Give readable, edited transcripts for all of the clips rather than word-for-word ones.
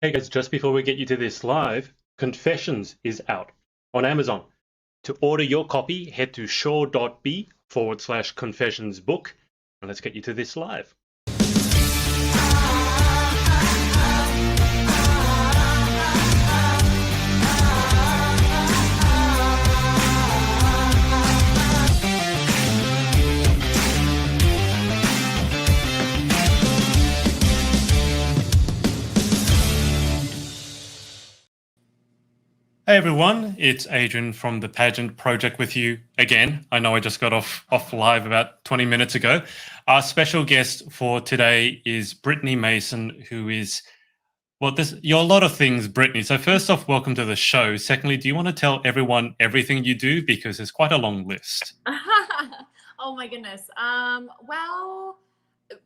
Hey guys, just before we get you to this live, Confessions is out on Amazon. To order your copy, head to shaw.b/confessions book, and let's get you to this live. Hey everyone, it's Adrian from the Pageant Project with you again. I know I just got off live about 20 minutes ago. Our special guest for today is Brittany Mason, who is, you're a lot of things, Brittany. So first off, welcome to the show. Secondly, do you want to tell everyone everything you do? Because there's quite a long list. Oh my goodness. Well,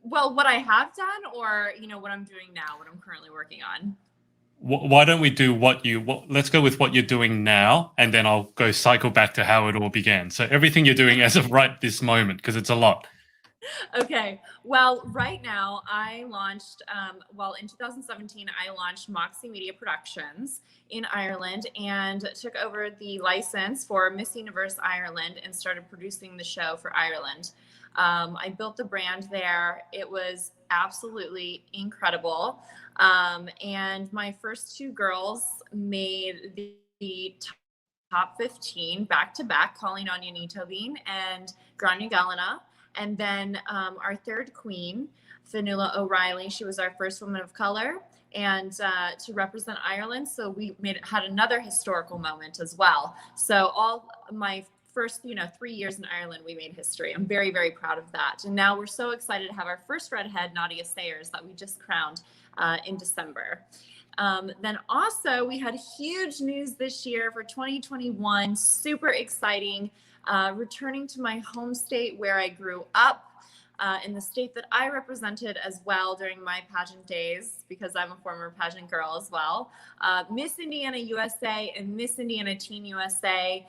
what I have done, or what I'm doing now, what I'm currently working on. Why don't we do let's go with what you're doing now, and then I'll go cycle back to how it all began. So everything you're doing as of right this moment, because it's a lot. Okay. Well, right now I launched, in 2017, I launched Moxie Media Productions in Ireland and took over the license for Miss Universe Ireland and started producing the show for Ireland. I built the brand there. It was absolutely incredible. And my first two girls made the top 15 back to back, calling on Tovine and Grania Galina. And then our third queen, Fanula O'Reilly, she was our first woman of color and to represent Ireland. So we had another historical moment as well. So all my first 3 years in Ireland, we made history. I'm very, very proud of that. And now we're so excited to have our first redhead, Nadia Sayers, that we just crowned in December. Then also we had huge news this year for 2021, super exciting. Returning to my home state where I grew up, in the state that I represented as well during my pageant days, because I'm a former pageant girl as well. Miss Indiana USA and Miss Indiana Teen USA.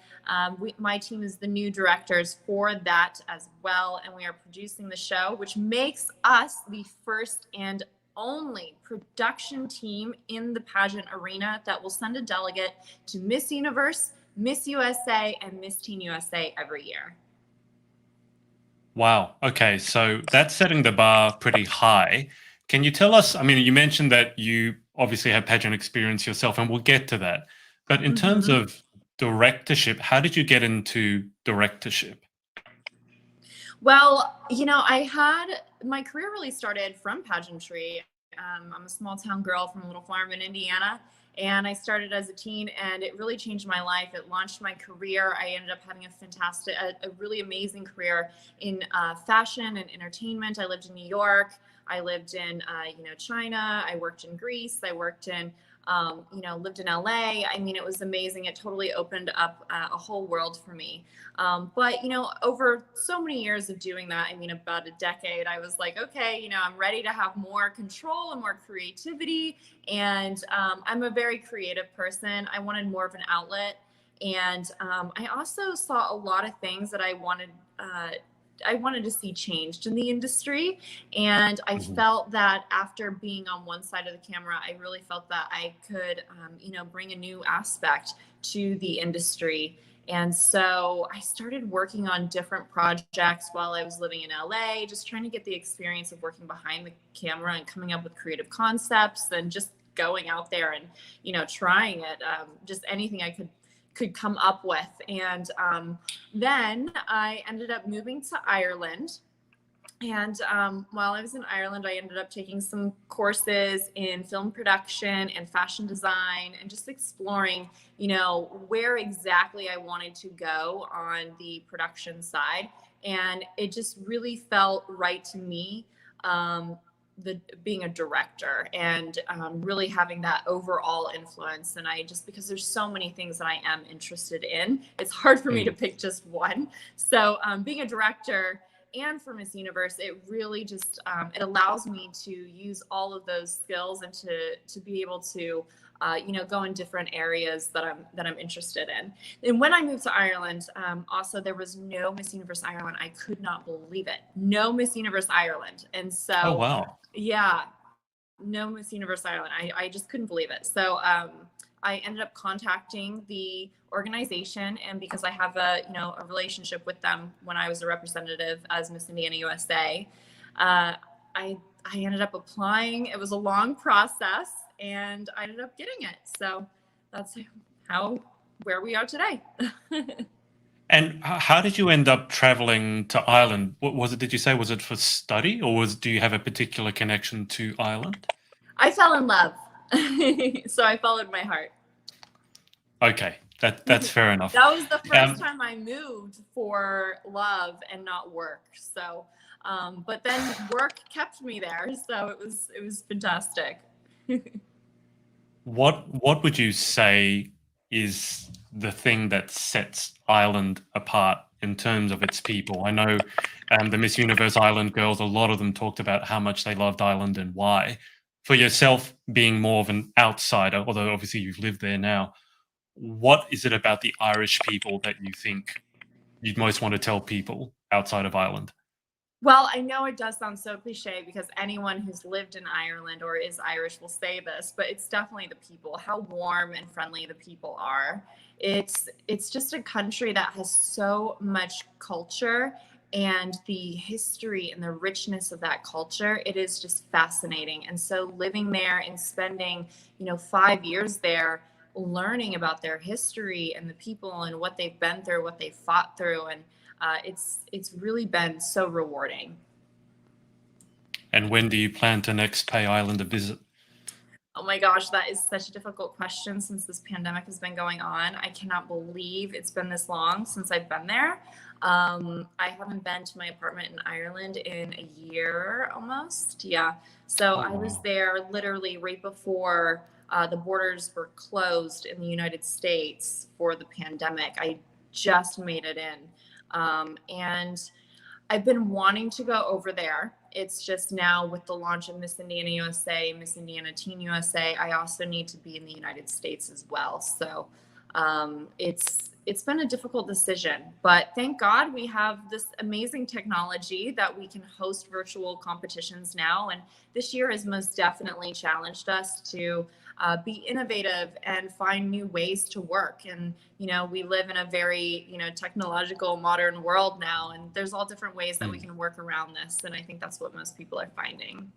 My team is the new directors for that as well, and we are producing the show, which makes us the first and only production team in the pageant arena that will send a delegate to Miss Universe, Miss USA, and Miss Teen USA every year. Wow. Okay. So that's setting the bar pretty high. Can you tell us, I mean, you mentioned that you obviously have pageant experience yourself, and we'll get to that. But in terms of directorship, how did you get into directorship? Well, my career really started from pageantry. I'm a small town girl from a little farm in Indiana, and I started as a teen, and it really changed my life. It launched my career. I ended up having a really amazing career in fashion and entertainment. I lived in New York. I lived in, China. I worked in Greece. I worked in lived in LA. I mean, it was amazing. It totally opened up a whole world for me. But, over so many years of doing that, I mean, about a decade, I was like, okay, I'm ready to have more control and more creativity. And I'm a very creative person. I wanted more of an outlet. And I also saw a lot of things that I wanted to see changed in the industry. And I felt that after being on one side of the camera, I really felt that I could, bring a new aspect to the industry. And so I started working on different projects while I was living in LA, just trying to get the experience of working behind the camera and coming up with creative concepts and just going out there and, trying it, just anything I could come up with. And then I ended up moving to Ireland. And while I was in Ireland, I ended up taking some courses in film production and fashion design and just exploring, where exactly I wanted to go on the production side. And it just really felt right to me. Being a director and really having that overall influence. And because there's so many things that I am interested in, it's hard for me to pick just one. So being a director and for Miss Universe, it really just, it allows me to use all of those skills and to be able to, go in different areas that I'm interested in. And when I moved to Ireland, also there was no Miss Universe Ireland. I could not believe it. No Miss Universe Ireland. And so, Oh, wow. yeah, no Miss Universe Ireland. I just couldn't believe it. So I ended up contacting the organization, and because I have a relationship with them when I was a representative as Miss Indiana USA, I ended up applying. It was a long process, and I ended up getting it. So that's where we are today. And how did you end up traveling to Ireland? What was it? Did you say was it for study, or do you have a particular connection to Ireland? I fell in love, so I followed my heart. Okay, that's fair enough. That was the first time I moved for love and not work. So, but then work kept me there, so it was fantastic. What would you say is the thing that sets Ireland apart in terms of its people? I know the Miss Universe Ireland girls, a lot of them talked about how much they loved Ireland and why. For yourself, being more of an outsider, although obviously you've lived there now, what is it about the Irish people that you think you'd most want to tell people outside of Ireland? Well, I know it does sound so cliche because anyone who's lived in Ireland or is Irish will say this, but it's definitely the people, how warm and friendly the people are. It's just a country that has so much culture, and the history and the richness of that culture, it is just fascinating. And so living there and spending, 5 years there, learning about their history and the people and what they've been through, what they fought through, and it's really been so rewarding. And when do you plan to next pay Ireland a visit? Oh my gosh, that is such a difficult question since this pandemic has been going on. I cannot believe it's been this long since I've been there. I haven't been to my apartment in Ireland in a year almost. Yeah. So I was there literally right before the borders were closed in the United States for the pandemic. I just made it in. And I've been wanting to go over there. It's just now with the launch of Miss Indiana USA, Miss Indiana Teen USA, I also need to be in the United States as well. So it's been a difficult decision, but thank God we have this amazing technology that we can host virtual competitions now. And this year has most definitely challenged us to be innovative and find new ways to work. And, we live in a very, technological modern world now, and there's all different ways that we can work around this. And I think that's what most people are finding.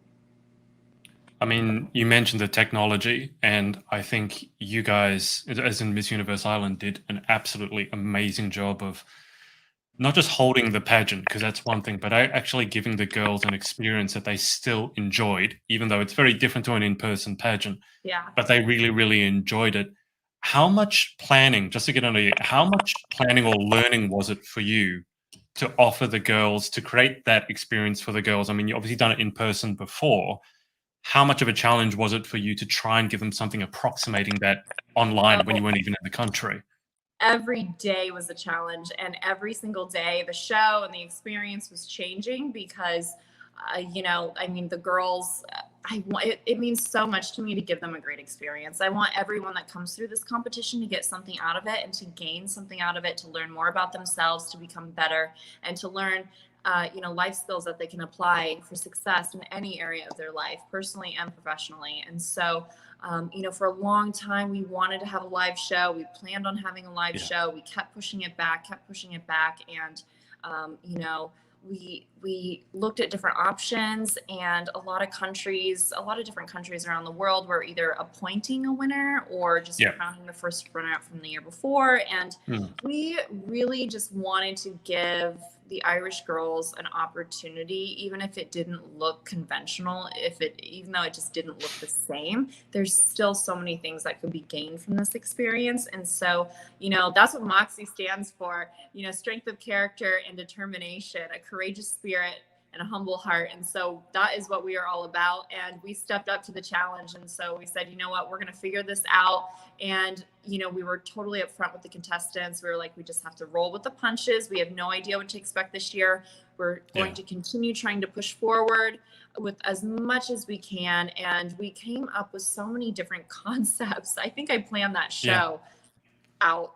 I mean, you mentioned the technology, and I think you guys, as in Miss Universe Ireland, did an absolutely amazing job of not just holding the pageant, because that's one thing, but actually giving the girls an experience that they still enjoyed, even though it's very different to an in-person pageant. Yeah. But they really, really enjoyed it. How much planning, just to get an idea, how much planning or learning was it for you to offer the girls, to create that experience for the girls? I mean, you obviously done it in person before. How much of a challenge was it for you to try and give them something approximating that online when you weren't even in the country? Every day was a challenge, and every single day the show and the experience was changing because the girls, it means so much to me to give them a great experience. I want everyone that comes through this competition to get something out of it and to gain something out of it, to learn more about themselves, to become better, and to learn life skills that they can apply for success in any area of their life, personally and professionally. And so for a long time, we wanted to have a live show. We planned on having a live show. We kept pushing it back. And, we looked at different options, and a lot of different countries around the world were either appointing a winner or just crowning the first runner up from the year before. And we really just wanted to give the Irish girls an opportunity, even if it didn't look conventional, even though it just didn't look the same. There's still so many things that could be gained from this experience. And so, that's what Moxie stands for, strength of character and determination, a courageous spirit and a humble heart. And so that is what we are all about. And we stepped up to the challenge. And so we said, you know what, we're going to figure this out. And, we were totally upfront with the contestants. We were like, we just have to roll with the punches. We have no idea what to expect this year. We're going to continue trying to push forward with as much as we can. And we came up with so many different concepts. I think I planned that show out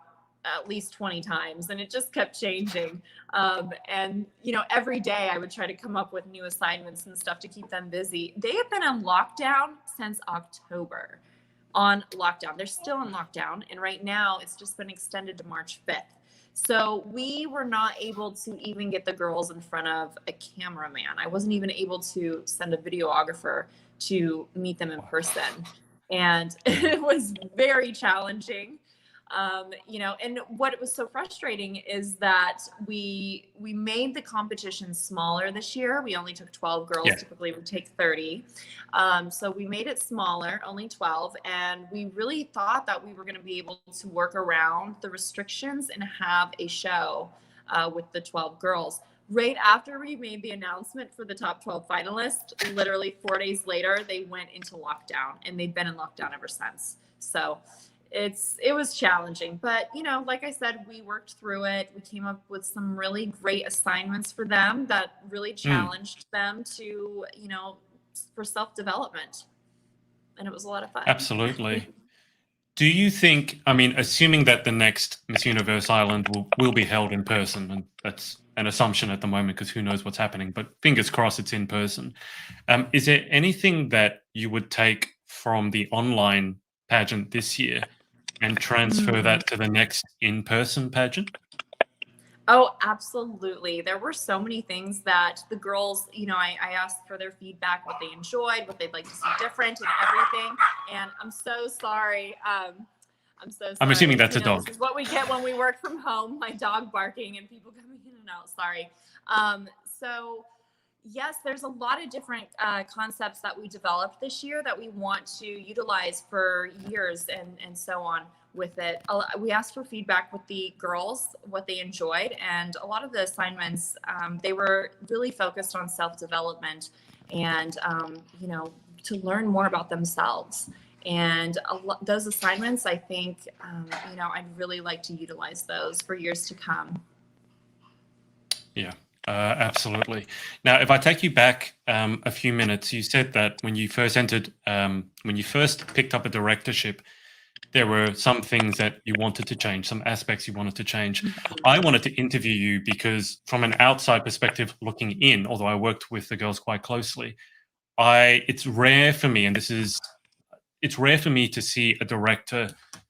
at least 20 times, and it just kept changing. And, every day I would try to come up with new assignments and stuff to keep them busy. They have been on lockdown since October. On lockdown. They're still in lockdown. And right now it's just been extended to March 5th. So we were not able to even get the girls in front of a cameraman. I wasn't even able to send a videographer to meet them in person. And it was very challenging. And what was so frustrating is that we made the competition smaller this year. We only took 12 girls. Yeah. Typically we take 30. So we made it smaller, only 12. And we really thought that we were going to be able to work around the restrictions and have a show with the 12 girls. Right after we made the announcement for the top 12 finalists, literally 4 days later, they went into lockdown, and they've been in lockdown ever since. So it was challenging, but like I said, we worked through it. We came up with some really great assignments for them that really challenged them to, for self-development. And it was a lot of fun. Absolutely. Do you think, assuming that the next Miss Universe Ireland will be held in person, and that's an assumption at the moment because who knows what's happening, but fingers crossed it's in person. Is there anything that you would take from the online pageant this year and transfer that to the next in-person pageant? Oh, absolutely. There were so many things that the girls, I asked for their feedback, what they enjoyed, what they'd like to see different and everything. And I'm so sorry. I'm so sorry. I'm assuming that's a dog. This is what we get when we work from home, my dog barking and people coming in and out. Sorry. So yes, there's a lot of different concepts that we developed this year that we want to utilize for years and so on with it. We asked for feedback with the girls, what they enjoyed, and a lot of the assignments, they were really focused on self-development and, to learn more about themselves. And those assignments, I think, I'd really like to utilize those for years to come. Yeah. Absolutely. Now, if I take you back a few minutes, you said that when you first entered, when you first picked up a directorship, there were some things that you wanted to change, some aspects you wanted to change. I wanted to interview you because from an outside perspective looking in, although I worked with the girls quite closely, it's rare for me, and it's rare for me to see a director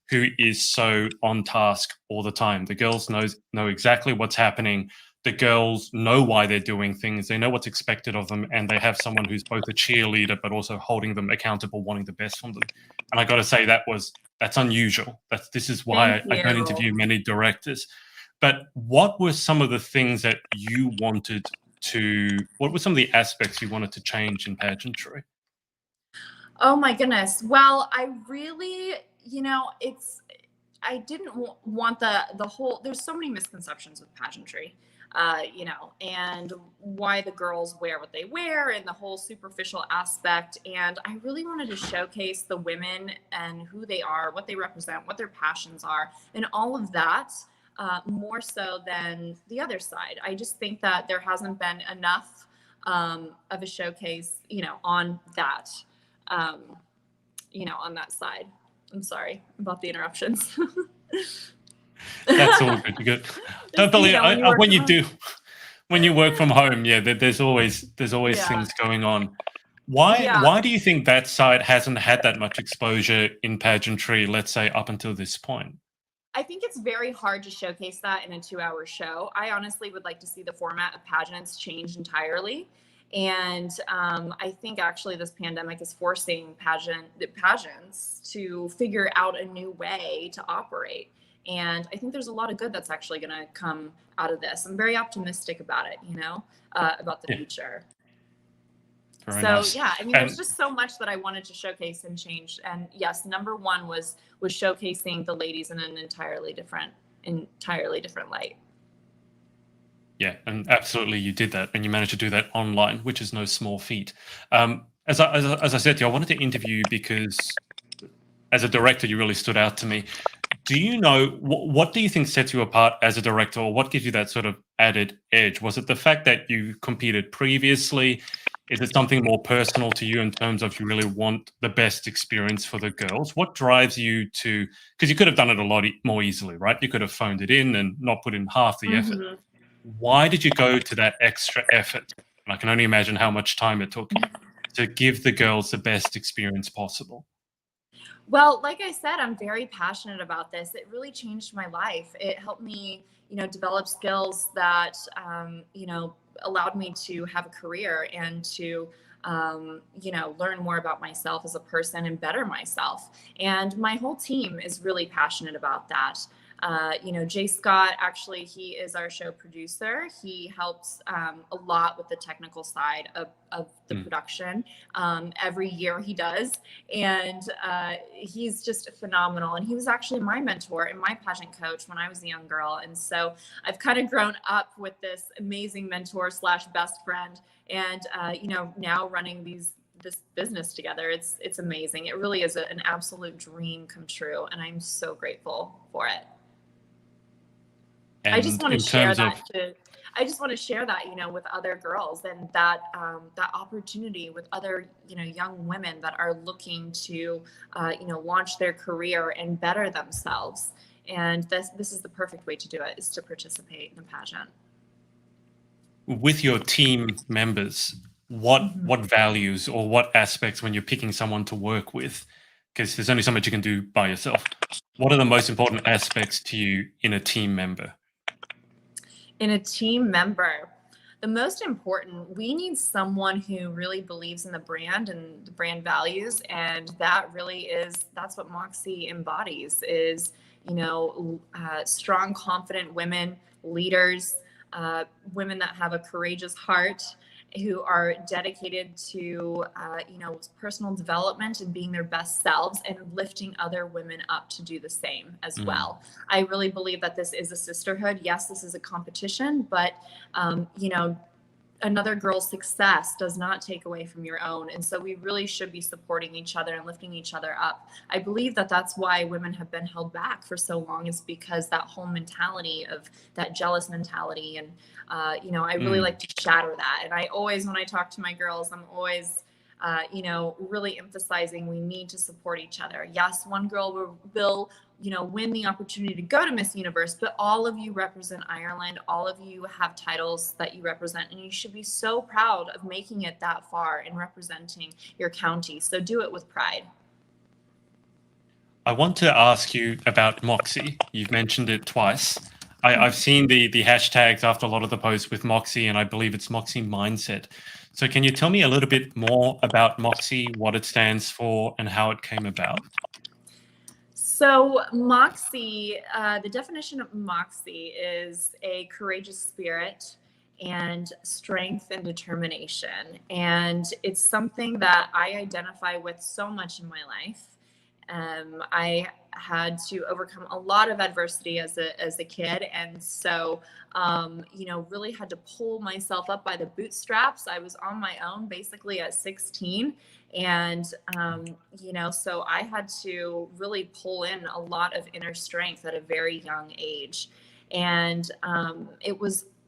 who is so on task all the time. The girls know exactly what's happening. The girls know why they're doing things. They know what's expected of them, and they have someone who's both a cheerleader but also holding them accountable, wanting the best from them. And I got to say that's unusual. This is why I don't interview many directors. But what were some of the things that you wanted to? What were some of the aspects you wanted to change in pageantry? Oh my goodness. Well, I really, I didn't want the whole. There's so many misconceptions with pageantry. And why the girls wear what they wear and the whole superficial aspect. And I really wanted to showcase the women and who they are, what they represent, what their passions are, and all of that, more so than the other side. I just think that there hasn't been enough of a showcase, on that, on that side. I'm sorry about the interruptions. That's all good. Don't believe when you work from home. Yeah, there's always things going on. Why do you think that side hasn't had that much exposure in pageantry, let's say up until this point? I think it's very hard to showcase that in a 2-hour show. I honestly would like to see the format of pageants change entirely. And I think actually this pandemic is forcing pageants to figure out a new way to operate. And I think there's a lot of good that's actually going to come out of this. I'm very optimistic about it, about the future. Very nice. Yeah, there's just so much that I wanted to showcase and change. And yes, number one was showcasing the ladies in an entirely different light. Yeah, and absolutely you did that, and you managed to do that online, which is no small feat. As I said to you, I wanted to interview you because as a director, you really stood out to me. Do you know, what do you think sets you apart as a director, or what gives you that sort of added edge? Was it the fact that you competed previously? Is it something more personal to you in terms of you really want the best experience for the girls? What drives you to, because you could have done it a lot more easily, right? You could have phoned it in and not put in half the effort. Mhm. Why did you go to that extra effort? And I can only imagine how much time it took to give the girls the best experience possible. Well, like I said, I'm very passionate about this. It really changed my life. It helped me, develop skills that, allowed me to have a career and to, learn more about myself as a person and better myself. And my whole team is really passionate about that. Jay Scott, actually, he is our show producer. He helps a lot with the technical side of the Mm. production. Every year he does. And he's just phenomenal. And he was actually my mentor and my pageant coach when I was a young girl. And so I've kind of grown up with this amazing mentor slash best friend. And, now running this business together, it's amazing. It really is an absolute dream come true. And I'm so grateful for it. I just And want to in share terms that of, with other girls, and that that opportunity with other young women that are looking to launch their career and better themselves. And this is the perfect way to do it, is to participate in the pageant. with your team members, what Mhm. what values or what aspects when you're picking someone to work with, because there's only so much you can do by yourself. What are the most important aspects to you in a team member? In a team member, the most important, we need someone who really believes in the brand and the brand values. And that's what Moxie embodies, is strong, confident women, leaders, women that have a courageous heart, who are dedicated to personal development and being their best selves and lifting other women up to do the same as Mm. well. I really believe that this is a sisterhood. Yes, this is a competition, but another girl's success does not take away from your own. And so we really should be supporting each other and lifting each other up. I believe that that's why women have been held back for so long, is because that whole mentality of that jealous mentality. And, I really Mm. like to shatter that. And I always, when I talk to my girls, I'm always, really emphasizing we need to support each other. Yes, one girl will win the opportunity to go to Miss Universe, but all of you represent Ireland. All of you have titles that you represent, and you should be so proud of making it that far and representing your county. So do it with pride. I want to ask you about Moxie. You've mentioned it twice. I've seen the hashtags after a lot of the posts with Moxie, and I believe it's Moxie Mindset. So can you tell me a little bit more about Moxie, what it stands for, and how it came about? So, Moxie, the definition of Moxie is a courageous spirit and strength and determination. And it's something that I identify with so much in my life. I had to overcome a lot of adversity as a kid, and so really had to pull myself up by the bootstraps. I was on my own basically at 16, and so I had to really pull in a lot of inner strength at a very young age. And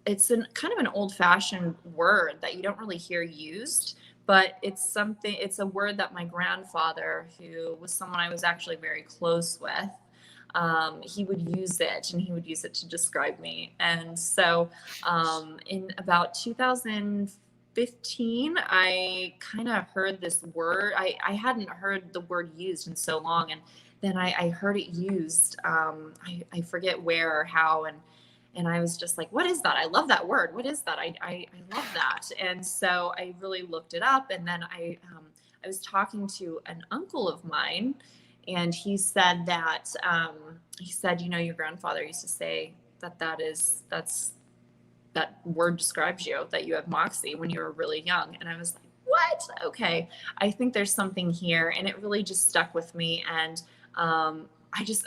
it's kind of an old-fashioned word that you don't really hear used, but it's a word that my grandfather, who was someone I was actually very close with, he would use it, and he would use it to describe me. And so in about 2015, I kind of heard this word. I hadn't heard the word used in so long, and then I heard it used. I forget where or how, and I was just like, what is that? I love that word. What is that? I love that. And so I really looked it up. And then I was talking to an uncle of mine, and he said that, your grandfather used to say that word describes you, that you have Moxie when you were really young. And I was like, what? Okay. I think there's something here. And it really just stuck with me. And,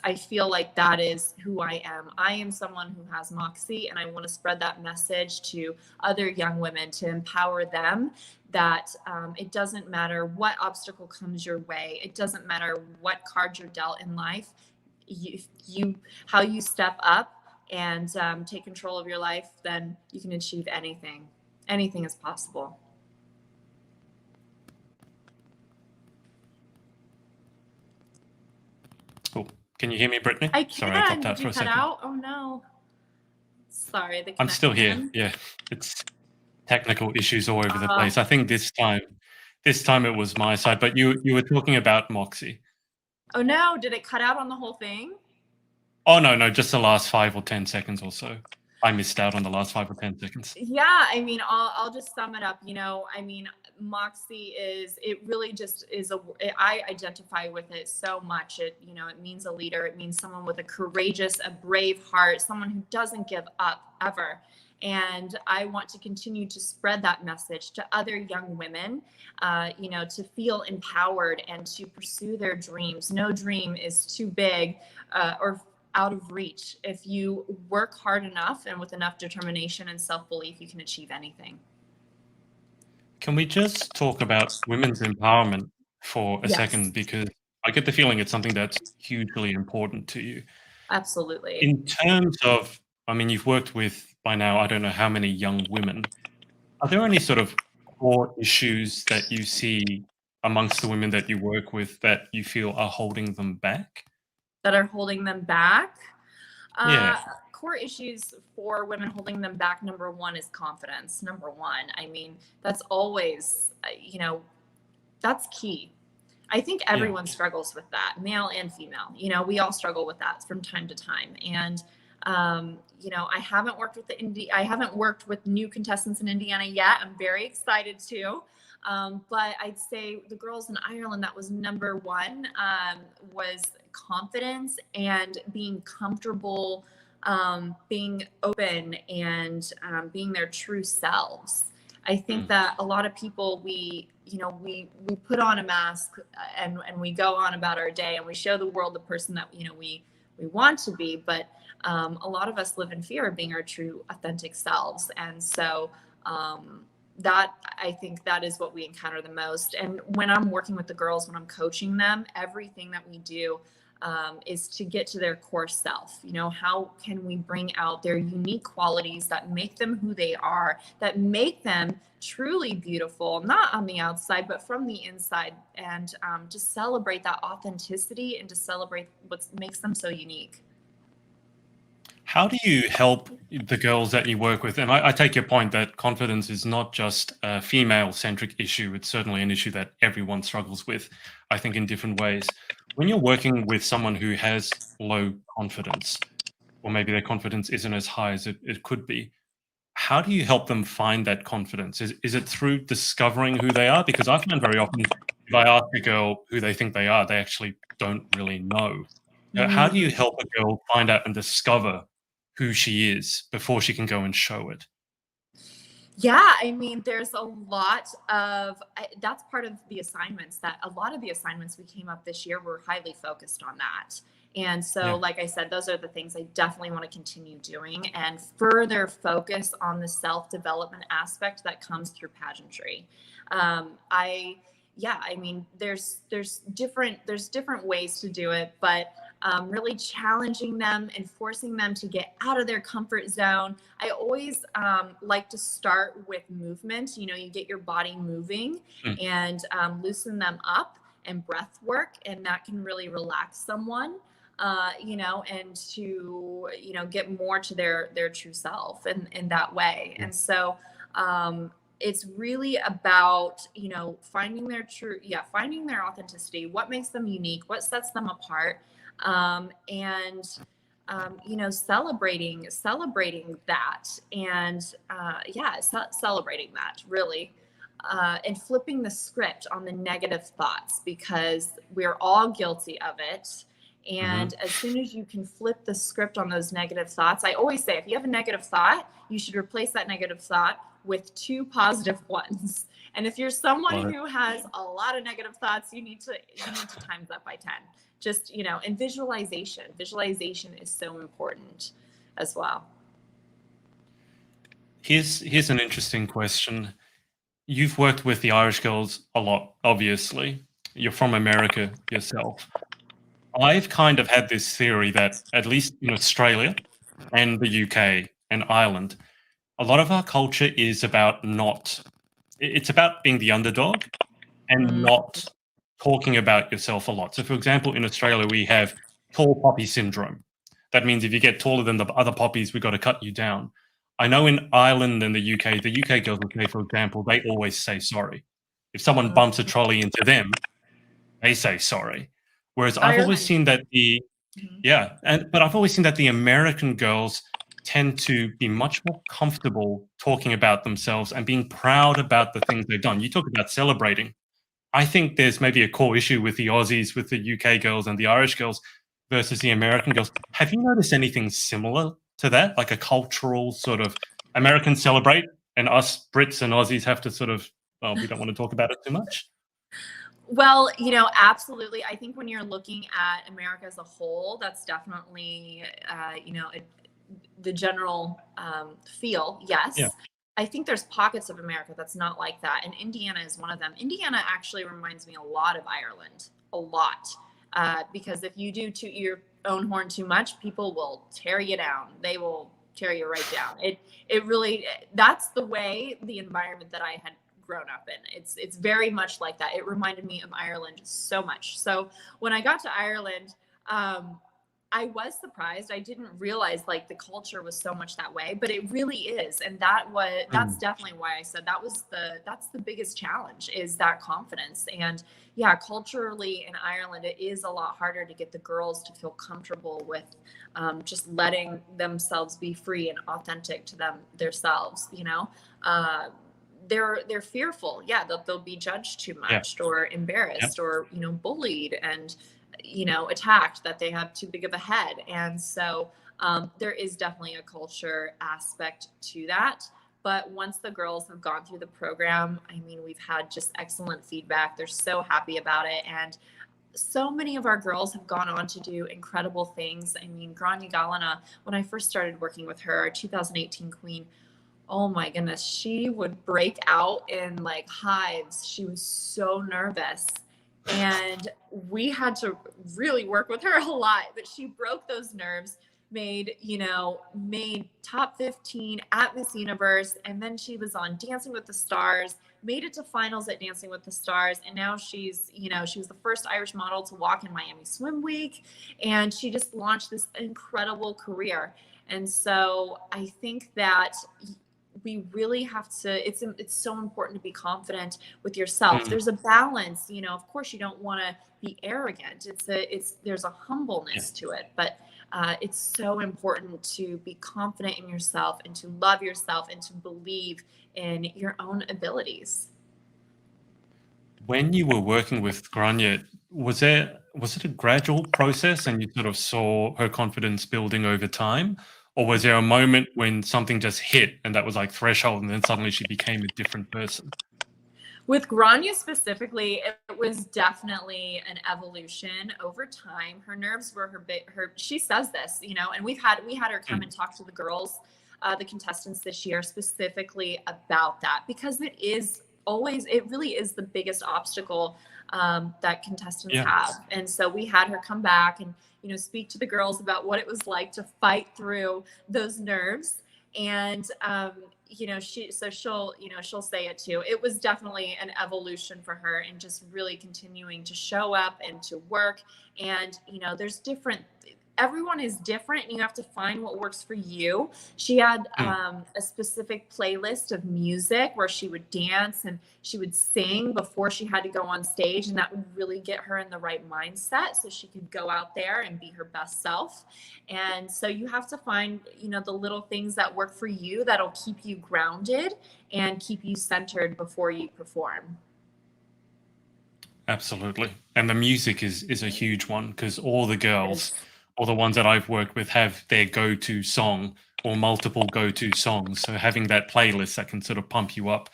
I feel like that is who I am. I am someone who has Moxie, and I want to spread that message to other young women, to empower them that it doesn't matter what obstacle comes your way. It doesn't matter what card you're dealt in life. How you step up and take control of your life, then you can achieve anything. Anything is possible. Can you hear me, Brittany? I Sorry, I can. dropped Did out you for a cut second. out? Oh no. Sorry, the I'm still here. connection. Yeah, it's technical issues all over the Uh, place. I think this time it was my side, but you were talking about Moxie. oh no, did it cut out on the whole thing? Oh no, no, just the last 5 or 10 seconds or so. I missed out on the last 5 or 10 seconds. Yeah, I mean, I'll just sum it up. I mean, Moxie it really just is I identify with it so much. It means a leader. It means someone with a courageous, a brave heart, someone who doesn't give up ever. And I want to continue to spread that message to other young women, to feel empowered and to pursue their dreams. No dream is too big or out of reach. If you work hard enough and with enough determination and self-belief, you can achieve anything. Can we just talk about women's empowerment for a Yes, second? Because I get the feeling it's something that's hugely important to you. absolutely. In terms of, I mean, you've worked with, by now, I don't know how many young women. Are there any sort of core issues that you see amongst the women that you work with that you feel are holding them back? That are holding them back. Yeah, Uh, Core issues for women holding them back, number one is confidence. Number one. I mean, that's always, that's key. I think yeah. everyone struggles with that, male and female. We all struggle with that from time to time. And I haven't worked with new contestants in Indiana yet. I'm very excited to. But I'd say the girls in Ireland, that was number one, was confidence and being comfortable, being open, and being their true selves. I think Mm. that a lot of people, we put on a mask, and we go on about our day, and we show the world the person that we want to be, but a lot of us live in fear of being our true authentic selves. And so that, I think that is what we encounter the most. And when I'm working with the girls, when I'm coaching them, everything that we do is to get to their core self. How can we bring out their unique qualities that make them who they are, that make them truly beautiful, not on the outside, but from the inside, and to celebrate that authenticity and to celebrate what makes them so unique. How do you help the girls that you work with? And I take your point that confidence is not just a female centric issue, it's certainly an issue that everyone struggles with, I think, in different ways. When you're working with someone who has low confidence, or maybe their confidence isn't as high as it could be, how do you help them find that confidence? Is it through discovering who they are? Because I find very often if I ask a girl who they think they are, they actually don't really know. How do you Mm. help a girl find out and discover who she is before she can go and show it? Yeah, I mean, there's a lot of that's part of the assignments, that a lot of the assignments we came up this year were highly focused on that. And so, Yeah. like I said, those are the things I definitely want to continue doing and further focus on the self development aspect that comes through pageantry. I Yeah, I mean, there's different ways to do it, but really challenging them and forcing them to get out of their comfort zone. I always like to start with movement. You get your body moving Mm. and loosen them up, and breath work, and that can really relax someone. And to get more to their true self in that way. Yeah. And so it's really about finding their authenticity, what makes them unique, what sets them apart, and celebrating that, and celebrating that, really, and flipping the script on the negative thoughts, because we're all guilty of it. Mhm. And as soon as you can flip the script on those negative thoughts, I always say, if you have a negative thought, you should replace that negative thought with two positive ones. And if you're someone Love it. who has a lot of negative thoughts, you need to times that by 10. Just, and visualization is so important as well. Here's an interesting question. You've worked with the Irish girls a lot, obviously. You're from America yourself. I've kind of had this theory that at least in Australia and the UK and Ireland, a lot of our culture is about not it's about being the underdog and Mm, not talking about yourself a lot. So for example, in Australia we have tall poppy syndrome. That means if you get taller than the other poppies, we've got to cut you down. I know in Ireland and the UK girls will say, for example, they always say sorry. If someone bumps a trolley into them, they say sorry. Whereas I've always Ireland. seen that Mhm. but I've always seen that the American girls tend to be much more comfortable talking about themselves and being proud about the things they've done. You talk about celebrating. I think there's maybe a core issue with the Aussies, with the UK girls and the Irish girls versus the American girls. Have you noticed anything similar to that? Like a cultural sort of Americans celebrate and us Brits and Aussies have to sort of, well, we don't want to talk about it too much. Well, absolutely. I think when you're looking at America as a whole, that's definitely, the general feel. Yeah. Yes. I think there's pockets of America that's not like that. And Indiana is one of them. Indiana actually reminds me a lot of Ireland, a lot. Because if you do toot your own horn too much, people will tear you down. They will tear you right down. It really, that's the way the environment that I had grown up in. It's very much like that. It reminded me of Ireland so much. So when I got to Ireland, I was surprised. I didn't realize like the culture was so much that way, but it really is. And that's Mm. definitely why I said that's the biggest challenge, is that confidence. And yeah, culturally in Ireland, it is a lot harder to get the girls to feel comfortable with just letting themselves be free and authentic to themselves. They're fearful, yeah, that they'll be judged too Yeah. much or Yeah. embarrassed or bullied and attacked, that they have too big of a head. And so there is definitely a culture aspect to that. But once the girls have gone through the program, I mean, we've had just excellent feedback. They're so happy about it. And so many of our girls have gone on to do incredible things. I mean, Grania Galina, when I first started working with her, our 2018 queen, oh my goodness, she would break out in like hives. She was so nervous. And we had to really work with her a lot, but she broke those nerves, made top 15 at Miss Universe. And then she was on Dancing with the Stars, made it to finals at Dancing with the Stars. And now she was the first Irish model to walk in Miami Swim Week. And she just launched this incredible career. And so I think that we really have to, it's so important to be confident with yourself. Mm. There's a balance, of course you don't want to be arrogant. There's a Yeah. humbleness to it, but it's so important to be confident in yourself and to love yourself and to believe in your own abilities. When you were working with Grania, was it a gradual process and you sort of saw her confidence building over time? Or was there a moment when something just hit and that was like threshold and then suddenly she became a different person? With Grania specifically, it was definitely an evolution over time. Her nerves were her she says this, and we had her come Mm. and talk to the girls, the contestants this year specifically about that, because it really is the biggest obstacle that contestants Yeah. have. And so we had her come back and speak to the girls about what it was like to fight through those nerves. And she'll say it too. It was definitely an evolution for her, and just really continuing to show up and to work. And there's different, everyone is different, and you have to find what works for you. She had Mm. a specific playlist of music where she would dance and she would sing before she had to go on stage, and that would really get her in the right mindset so she could go out there and be her best self. And so you have to find the little things that work for you, that'll keep you grounded and keep you centered before you perform. Absolutely. And the music is a huge one because all the girls, Yes. or the ones that I've worked with, have their go-to song or multiple go-to songs. So having that playlist that can sort of pump you up,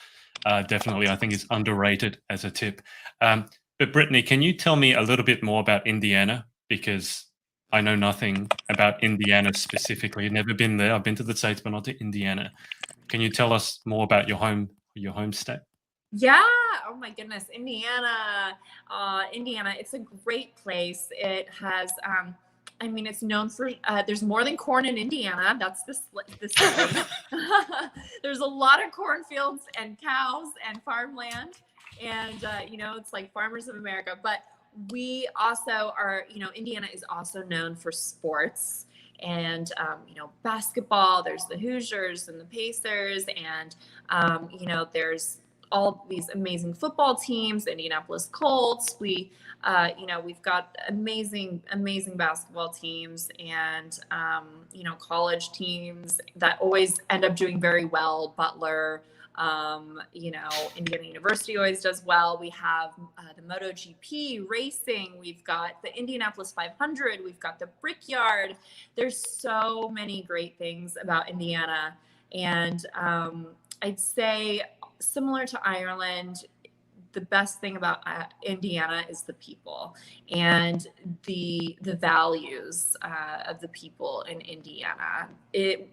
definitely I think is underrated as a tip. But Brittany, can you tell me a little bit more about Indiana? Because I know nothing about Indiana specifically. I've never been there. I've been to the States, but not to Indiana. Can you tell us more about your home state? Yeah. Oh my goodness. Indiana. It's a great place. It has, it's known for, there's more than corn in Indiana. That's the saying. There's a lot of cornfields and cows and farmland. And, it's like Farmers of America. But we also are, Indiana is also known for sports and, basketball. There's the Hoosiers and the Pacers, and, there's all these amazing football teams, Indianapolis Colts. We've got amazing basketball teams and, college teams that always end up doing very well. Butler, Indiana University always does well. We have the MotoGP racing. We've got the Indianapolis 500. We've got the Brickyard. There's so many great things about Indiana. And I'd say similar to Ireland, the best thing about Indiana is the people and the values of the people in Indiana.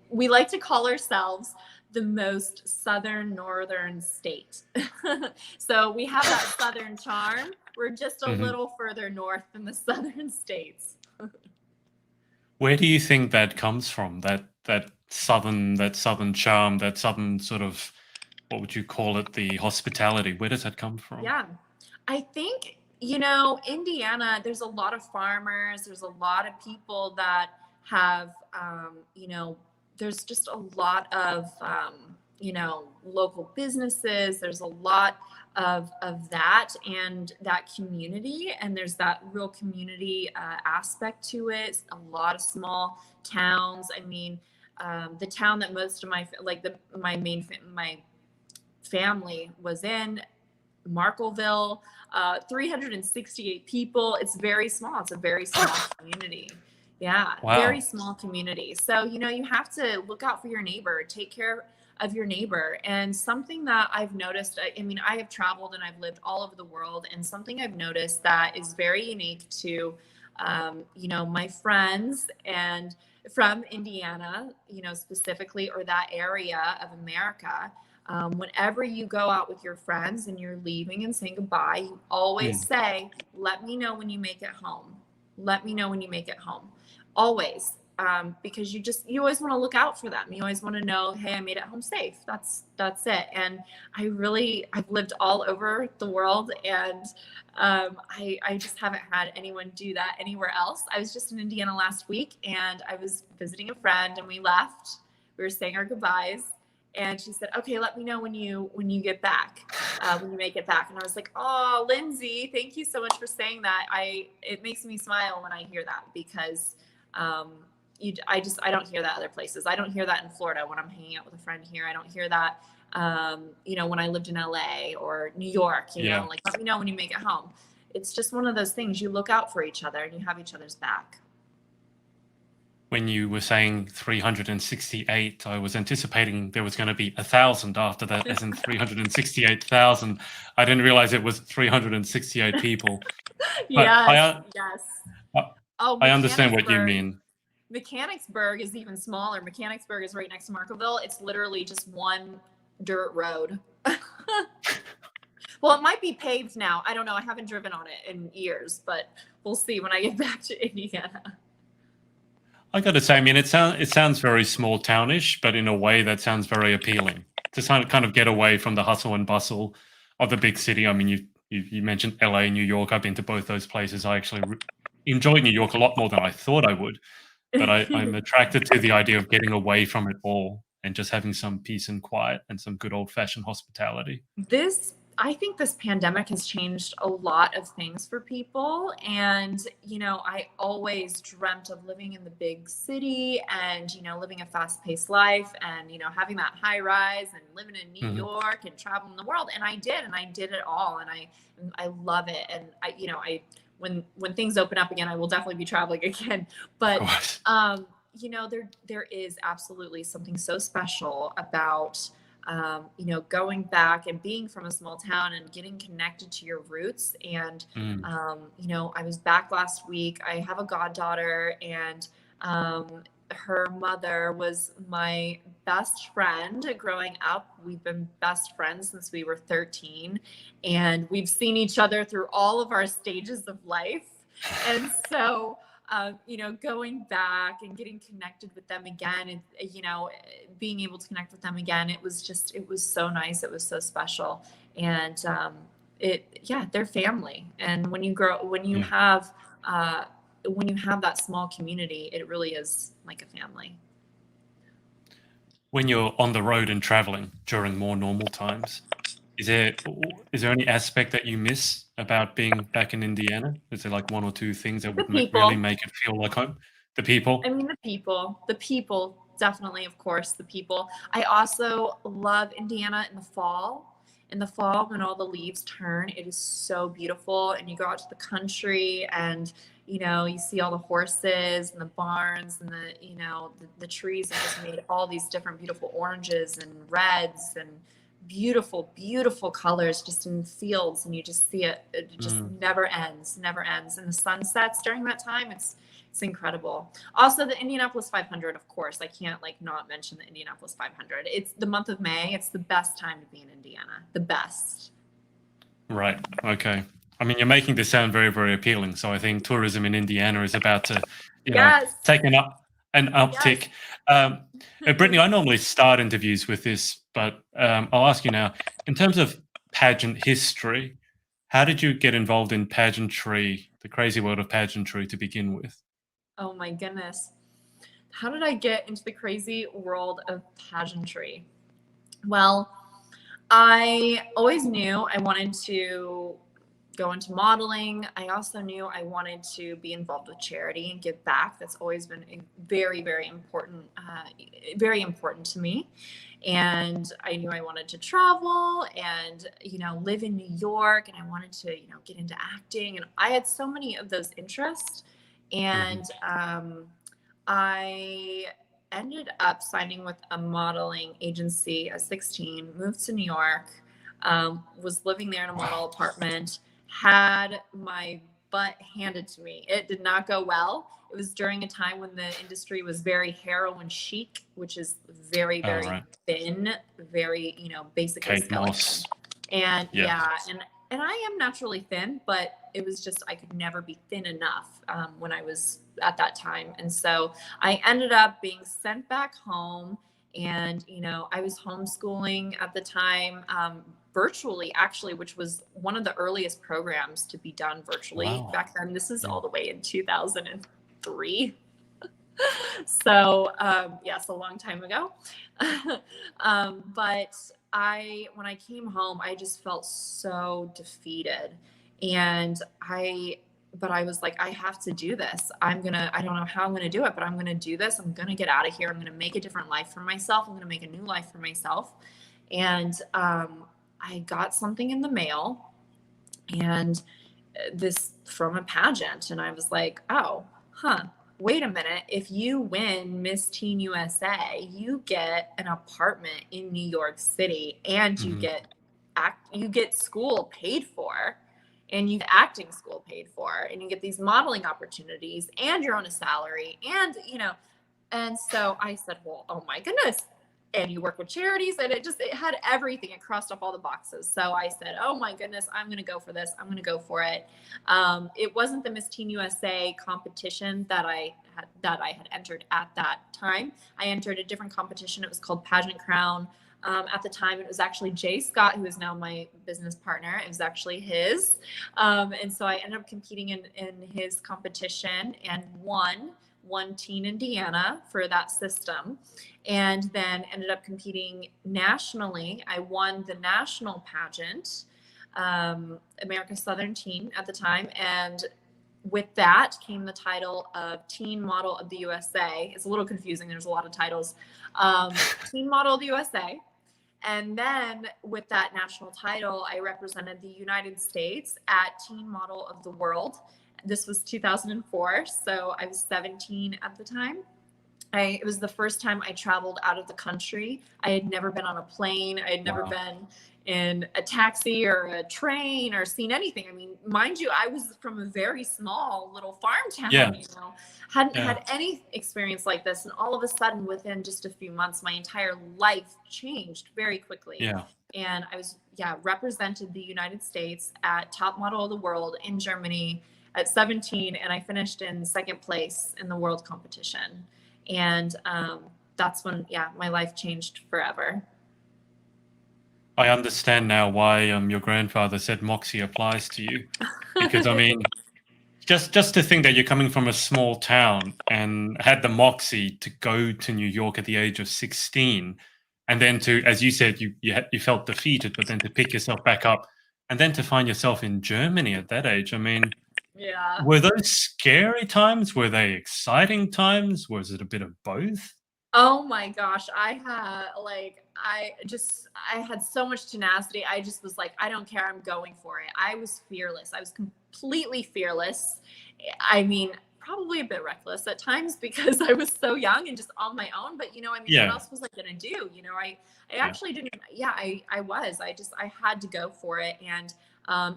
We like to call ourselves the most northern state. So we have that southern charm. We're just a little further north than the southern states. Where do you think that comes from? That southern charm, that southern sort of, what would you call it, the hospitality? Where does that come from? Yeah, I think, Indiana, there's a lot of farmers, there's a lot of people that have, there's just a lot of, local businesses. There's a lot of that and that community. And there's that real community aspect to it. A lot of small towns. I mean, the town that most of my family was in, Markleville, 368 people. It's very small. It's a very small community. Yeah, Wow. Very small community. So, you have to look out for your neighbor, take care of your neighbor. And something that I've noticed, I have traveled and I've lived all over the world, and something I've noticed that is very unique to, my friends and from Indiana, specifically, or that area of America. Whenever you go out with your friends and you're leaving and saying goodbye, you always say, let me know when you make it home. Let me know when you make it home. Always. Because you always want to look out for them. You always want to know, hey, I made it home safe. That's it. And I've lived all over the world, and I just haven't had anyone do that anywhere else. I was just in Indiana last week, and I was visiting a friend, and we left. We were saying our goodbyes. And she said, okay, let me know when you get back, when you make it back. And I was like, oh, Lindsay, thank you so much for saying that. It makes me smile when I hear that, because I don't hear that other places. I don't hear that in Florida when I'm hanging out with a friend here. I don't hear that, when I lived in LA or New York, like, let me know when you make it home. It's just one of those things. You look out for each other and you have each other's back. When you were saying 368, I was anticipating there was going to be 1,000 after that, as in 368,000. I didn't realize it was 368 people. Yes. I understand what you mean. Mechanicsburg is even smaller. Mechanicsburg is right next to Markleville. It's literally just one dirt road. Well, it might be paved now. I don't know. I haven't driven on it in years, but we'll see when I get back to Indiana. I got to say, it sounds very small townish, but in a way that sounds very appealing. To kind of get away from the hustle and bustle of the big city. You mentioned LA, New York. I've been to both those places. I actually enjoyed New York a lot more than I thought I would. But I'm attracted to the idea of getting away from it all and just having some peace and quiet and some good old-fashioned hospitality. I think this pandemic has changed a lot of things for people. And, I always dreamt of living in the big city and, living a fast-paced life and, having that high rise and living in New York and traveling the world. And I did it all. And I love it. And when things open up again, I will definitely be traveling again. But, there is absolutely something so special about, going back and being from a small town and getting connected to your roots. And, I was back last week. I have a goddaughter, and her mother was my best friend growing up. We've been best friends since we were 13, and we've seen each other through all of our stages of life. And so, going back and getting connected with them again, and, being able to connect with them again, it was so nice. It was so special. And, they're family. And when you have that small community, it really is like a family. When you're on the road and traveling during more normal times, is there any aspect that you miss about being back in Indiana? Is there like one or two things that The would really people. make it feel like home? The people? I mean, the people, definitely, of course, the people. I also love Indiana in the fall. In the fall, when all the leaves turn, it is so beautiful. And you go out to the country and, you see all the horses and the barns and the trees have just made all these different beautiful oranges and reds and beautiful, beautiful colors just in fields. And you just see it. It just never ends, never ends. And the sunsets during that time, it's incredible. Also, the Indianapolis 500, of course. I can't not mention the Indianapolis 500. It's the month of May. It's the best time to be in Indiana. The best. Right. Okay. I mean, you're making this sound very, very appealing. So I think tourism in Indiana is about to, Yes. take an uptick. Yes. Brittany, I normally start interviews with this, but I'll ask you now. In terms of pageant history, how did you get involved in pageantry, the crazy world of pageantry, to begin with? Oh my goodness. How did I get into the crazy world of pageantry? Well, I always knew I wanted to go into modeling. I also knew I wanted to be involved with charity and give back. That's always been very, very important to me. And I knew I wanted to travel and, live in New York, and I wanted to, get into acting. And I had so many of those interests. And I ended up signing with a modeling agency at 16, moved to New York, was living there in a model apartment, had my butt handed to me. It did not go well. It was during a time when the industry was very heroin chic, which is very, very thin, very, basically Kate skeleton. Moss. And and I am naturally thin, but it was just I could never be thin enough when I was at that time. And so I ended up being sent back home. And, I was homeschooling at the time, virtually, actually, which was one of the earliest programs to be done virtually back then. This is all the way in 2003. So, yes, a long time ago. But when I came home, I just felt so defeated. And but I was like, I have to do this. I don't know how I'm going to do it, but I'm going to do this. I'm going to get out of here. I'm going to make a different life for myself. I'm going to make a new life for myself. And I got something in the mail, and this from a pageant. And I was like, oh, wait a minute. If you win Miss Teen USA, you get an apartment in New York City, and you get school paid for, and you get acting school paid for, and you get these modeling opportunities, and you're on a salary, and and so I said, well, oh my goodness. And you work with charities, and it had everything. It crossed off all the boxes. So I said, oh my goodness, I'm going to go for this. I'm going to go for it. It wasn't the Miss Teen USA competition that I had entered at that time. I entered a different competition. It was called Pageant Crown. At the time, it was actually Jay Scott, who is now my business partner. It was actually his. And so I ended up competing in his competition and won Teen Indiana for that system, and then ended up competing nationally. I won the national pageant, America's Southern Teen at the time, and with that came the title of Teen Model of the USA. It's a little confusing. There's a lot of titles. Teen Model of the USA. And then with that national title, I represented the United States at Teen Model of the World. This was 2004, so I was 17 at the time. It was the first time I traveled out of the country. I had never been on a plane. I had never been in a taxi or a train or seen anything. I mean, mind you, I was from a very small little farm town, hadn't had any experience like this. And all of a sudden, within just a few months, my entire life changed very quickly. And I was, represented the United States at Top Model of the World in Germany at 17. And I finished in second place in the world competition. And that's when, my life changed forever. I understand now why your grandfather said Moxie applies to you, because I mean, just to think that you're coming from a small town and had the moxie to go to New York at the age of 16, and then to, as you said, you felt defeated, but then to pick yourself back up, and then to find yourself in Germany at that age. I mean, Yeah. were those scary times? Were they exciting times? Was it a bit of both? Oh my gosh, I had so much tenacity. I just was like, I don't care, I'm going for it. I was fearless. I was completely fearless. I mean, probably a bit reckless at times because I was so young and just on my own, but I mean, what Yeah, else was I going to do? I yeah. actually didn't, yeah, I was. I had to go for it. And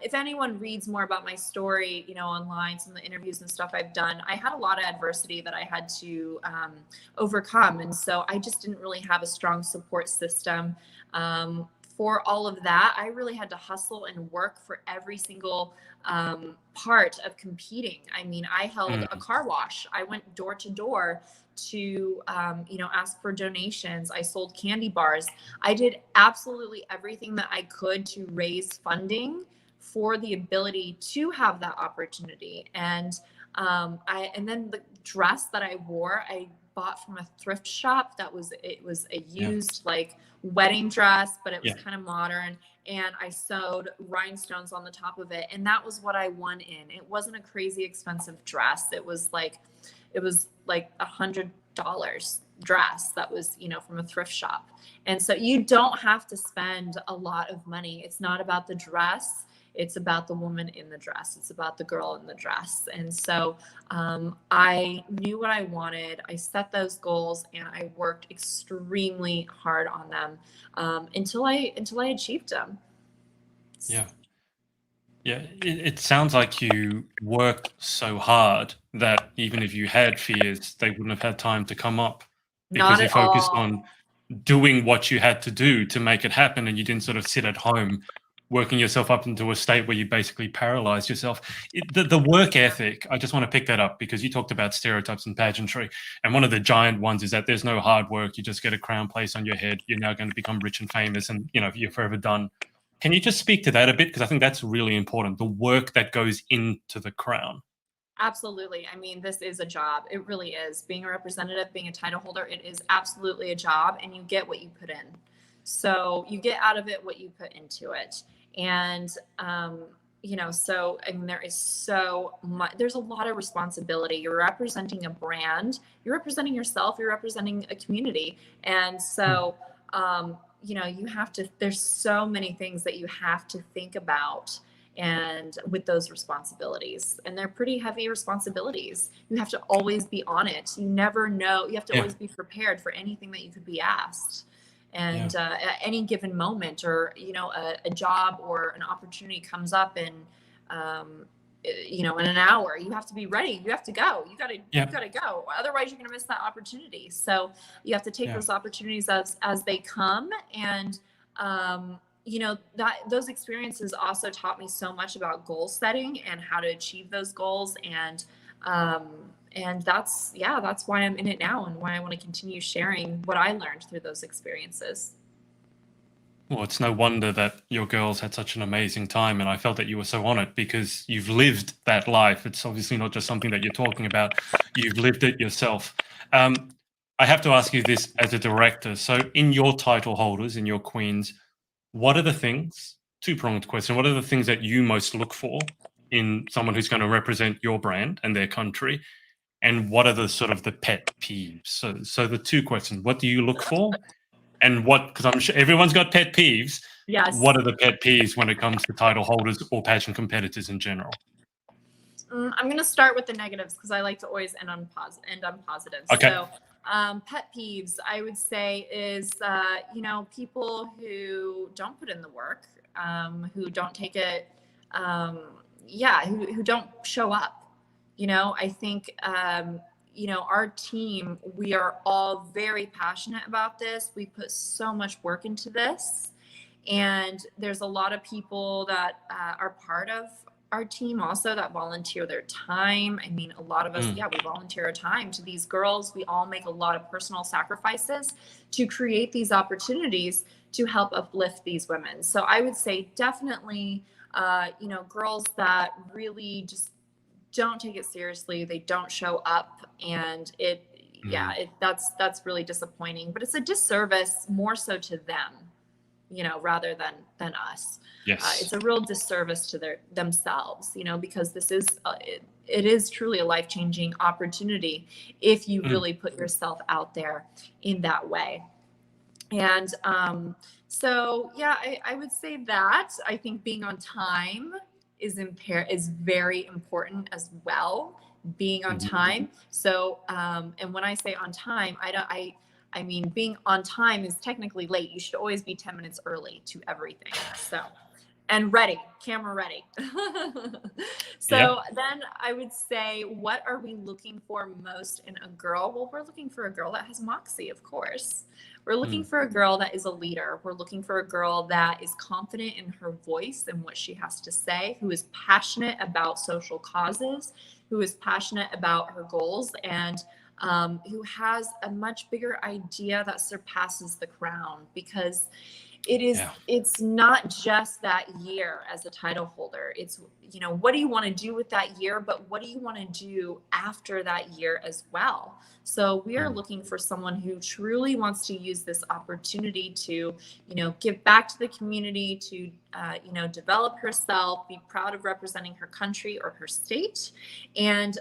if anyone reads more about my story, online, some of the interviews and stuff I've done, I had a lot of adversity that I had to overcome. And so I just didn't really have a strong support system. For all of that, I really had to hustle and work for every single part of competing. I mean, I held a Mm, car wash. I went door to door to, ask for donations. I sold candy bars. I did absolutely everything that I could to raise funding for the ability to have that opportunity. And then the dress that I wore, I bought from a thrift shop. It was a yeah, used like wedding dress, but it was yeah, kind of modern. And I sewed rhinestones on the top of it. And that was what I won in. It wasn't a crazy expensive dress. It was like $100 dress that was, from a thrift shop. And so you don't have to spend a lot of money. It's not about the dress. It's about the woman in the dress. It's about the girl in the dress. And so I knew what I wanted. I set those goals and I worked extremely hard on them until I achieved them. yeah. Yeah, it sounds like you worked so hard that even if you had fears, they wouldn't have had time to come up because Not you at focused all. on doing what you had to do to make it happen, and you didn't sort of sit at home working yourself up into a state where you basically paralyzed yourself. The work ethic, I just want to pick that up because you talked about stereotypes and pageantry, and one of the giant ones is that there's no hard work. You just get a crown placed on your head. You're now going to become rich and famous, and you're forever done. Can you just speak to that a bit? Because I think that's really important, the work that goes into the crown. Absolutely. I mean, this is a job. It really is. Being a representative, being a title holder, it is absolutely a job, and you get what you put in. So you get out of it what you put into it. And, so I mean, there is so much, there's a lot of responsibility. You're representing a brand, you're representing yourself, you're representing a community. And Mm, so, you have to, there's so many things that you have to think about and with those responsibilities, and they're pretty heavy responsibilities. You have to always be on it. You never know. You have to yeah, always be prepared for anything that you could be asked. yeah, And at any given moment, or a job or an opportunity comes up, and um, in an hour, you have to be ready. You have to go. You yeah, gotta go. Otherwise, you're gonna miss that opportunity. So you have to take yeah. those opportunities as they come. And that those experiences also taught me so much about goal setting and how to achieve those goals. And that's why I'm in it now, and why I want to continue sharing what I learned through those experiences. Well, it's no wonder that your girls had such an amazing time, and I felt that you were so on it because you've lived that life. It's obviously not just something that you're talking about; you've lived it yourself. Um, I have to ask you this as a director. So, in your title holders, in your queens, what are the things? Two-pronged question. What are the things that you most look for in someone who's going to represent your brand and their country? And what are the sort of the pet peeves? So the two questions: what do you look for, and what, because I'm sure everyone's got pet peeves, what Yes. are the pet peeves when it comes to title holders or pageant competitors in general? I'm going to start with the negatives because I like to always end on positives. Okay. So, pet peeves, I would say, is people who don't put in the work, who don't take it, who don't show up. I think our team, we are all very passionate about this. We put so much work into this, and there's a lot of people that are part of our team also that volunteer their time. I mean, a lot of us, we volunteer our time to these girls. We all make a lot of personal sacrifices to create these opportunities to help uplift these women. So I would say definitely, girls that really just don't take it seriously, they don't show up, and that's really disappointing. But it's a disservice more so to them, rather than us. Yes. It's a real disservice to themselves, because this is it is truly a life-changing opportunity if you really put yourself out there in that way. And I would say that I think being on time is very important as well. Being on time. So, and when I say on time, I mean, being on time is technically late. You should always be 10 minutes early to everything. So, and ready, camera ready. Then I would say, what are we looking for most in a girl? Well, we're looking for a girl that has moxie, of course. We're looking for a girl that is a leader. We're looking for a girl that is confident in her voice and what she has to say, who is passionate about social causes, who is passionate about her goals, and who has a much bigger idea that surpasses the crown, because it's not just that year as a title holder. It's, what do you want to do with that year, but what do you want to do after that year as well? So we are looking for someone who truly wants to use this opportunity to, give back to the community, to, develop herself, be proud of representing her country or her state, and,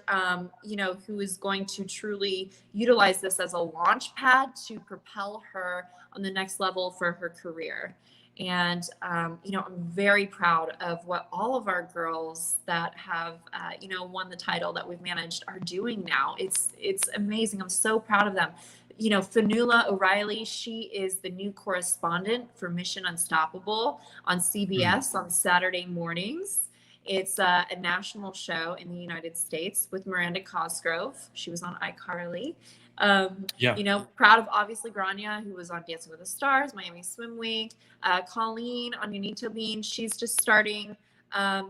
who is going to truly utilize this as a launch pad to propel her on the next level for her career. And, I'm very proud of what all of our girls that have, won the title that we've managed are doing now. It's amazing. I'm so proud of them. Fanula O'Reilly, she is the new correspondent for Mission Unstoppable on CBS on Saturday mornings. It's a national show in the United States with Miranda Cosgrove. She was on iCarly. Proud of obviously Grania, who was on Dancing with the Stars, Miami Swim Week. Colleen on Unito Bean, she's just starting, a